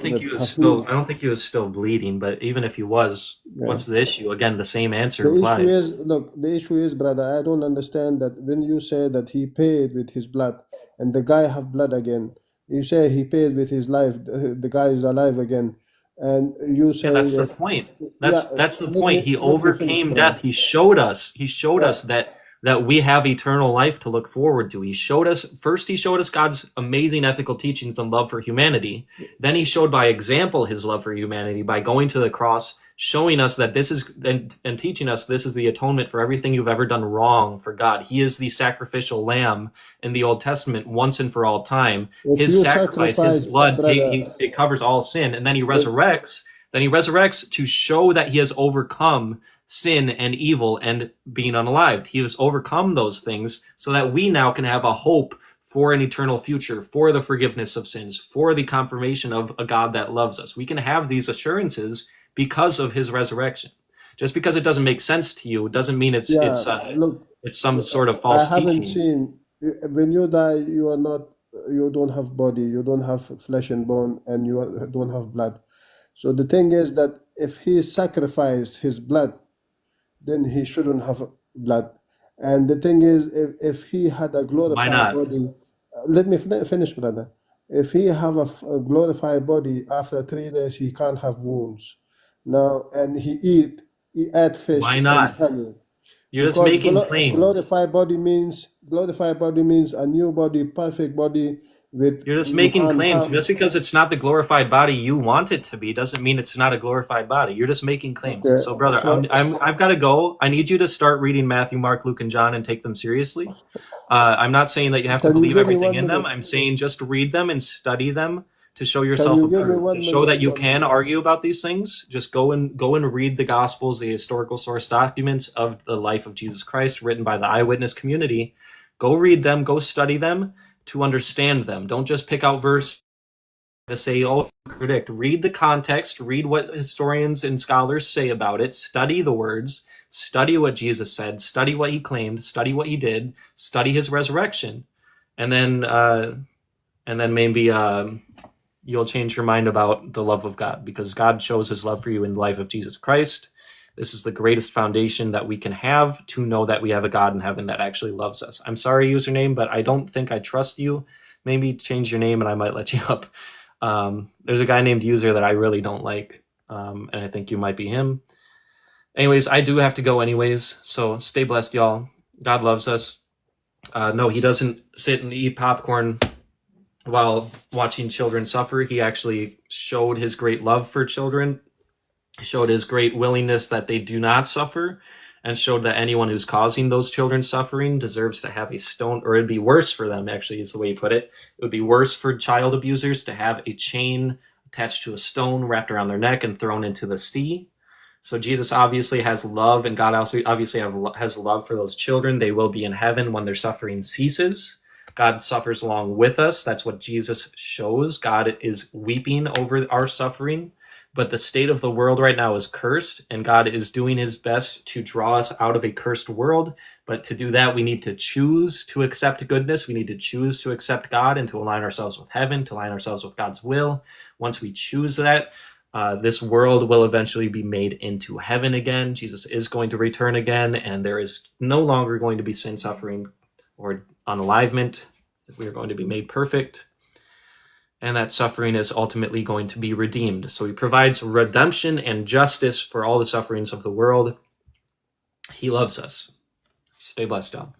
don't think he was still bleeding, but even if he was, Yeah. what's the issue? Again, the same answer The issue applies. is, look, the issue is, brother, I don't understand that when you say that he paid with his blood and the guy have blood again, you say he paid with his life, the guy is alive again, and you Yeah, say that's the that, point. yeah, That's the let point. me He let me finish, overcame brother. death. He showed us Yeah, that we have eternal life to look forward to. He showed us God's amazing ethical teachings and love for humanity. Then he showed by example his love for humanity by going to the cross, showing us that this is, and teaching us this is the atonement for everything you've ever done wrong for God. He is the sacrificial lamb in the Old Testament once and for all time. If His you sacrifice, his sacrifice, blood, brother, it covers all sin. And then he if resurrects. Then he resurrects to show that he has overcome sin and evil and being unalived. He has overcome those things so that we now can have a hope for an eternal future, for the forgiveness of sins, for the confirmation of a God that loves us. We can have these assurances because of his resurrection. Just because it doesn't make sense to you doesn't mean it's yeah, look, it's some sort of I false haven't teaching. seen when you die, you are not, you don't have body, you don't have flesh and bone, and don't have blood. So the thing is that if he sacrificed his blood, then he shouldn't have blood. And the thing is, if he had a Why glorified not? body, let me finish, brother. If he have a glorified body, after 3 days he can't have wounds. Now, and he ate fish Why and not? honey, You're just because making claims. glorified body means a new body, perfect body with You're just you making can't claims. harm. Just because it's not the glorified body you want it to be doesn't mean it's not a glorified body. You're just making claims. Okay, So, brother, so I've got to go. I need you to start reading Matthew, Mark, Luke, and John and take them seriously. I'm not saying that you have to can you believe give me everything one in them. minute? I'm saying just read them and study them to show Can yourself you give me approved, to 1 show minute? that you can argue about these things. Just go and read the Gospels, the historical source documents of the life of Jesus Christ written by the eyewitness community. Go read them, go study them to understand them. Don't just pick out verse to say, oh, predict. Read the context, read what historians and scholars say about it, study the words, study what Jesus said, study what he claimed, study what he did, study his resurrection, and then maybe you'll change your mind about the love of God, because God shows his love for you in the life of Jesus Christ. This is the greatest foundation that we can have to know that we have a God in heaven that actually loves us. I'm sorry, username, but I don't think I trust you. Maybe change your name and I might let you up. There's a guy named User that I really don't like, and I think you might be him. Anyways, I do have to go anyways, so stay blessed, y'all. God loves us. No, he doesn't sit and eat popcorn while watching children suffer. He actually showed his great love for children, showed his great willingness that they do not suffer, and showed that anyone who's causing those children suffering deserves to have a stone, or it'd be worse for them, actually, is the way he put it. It would be worse for child abusers to have a chain attached to a stone wrapped around their neck and thrown into the sea. So Jesus obviously has love, and God also obviously has love for those children. They will be in heaven when their suffering ceases. God suffers along with us. That's what Jesus shows. God is weeping over our suffering. But the state of the world right now is cursed, and God is doing his best to draw us out of a cursed world. But to do that, we need to choose to accept goodness. We need to choose to accept God and to align ourselves with heaven, to align ourselves with God's will. Once we choose that, this world will eventually be made into heaven again. Jesus is going to return again, and there is no longer going to be sin, suffering, or unalivement. We are going to be made perfect, and that suffering is ultimately going to be redeemed. So he provides redemption and justice for all the sufferings of the world. He loves us. Stay blessed, y'all.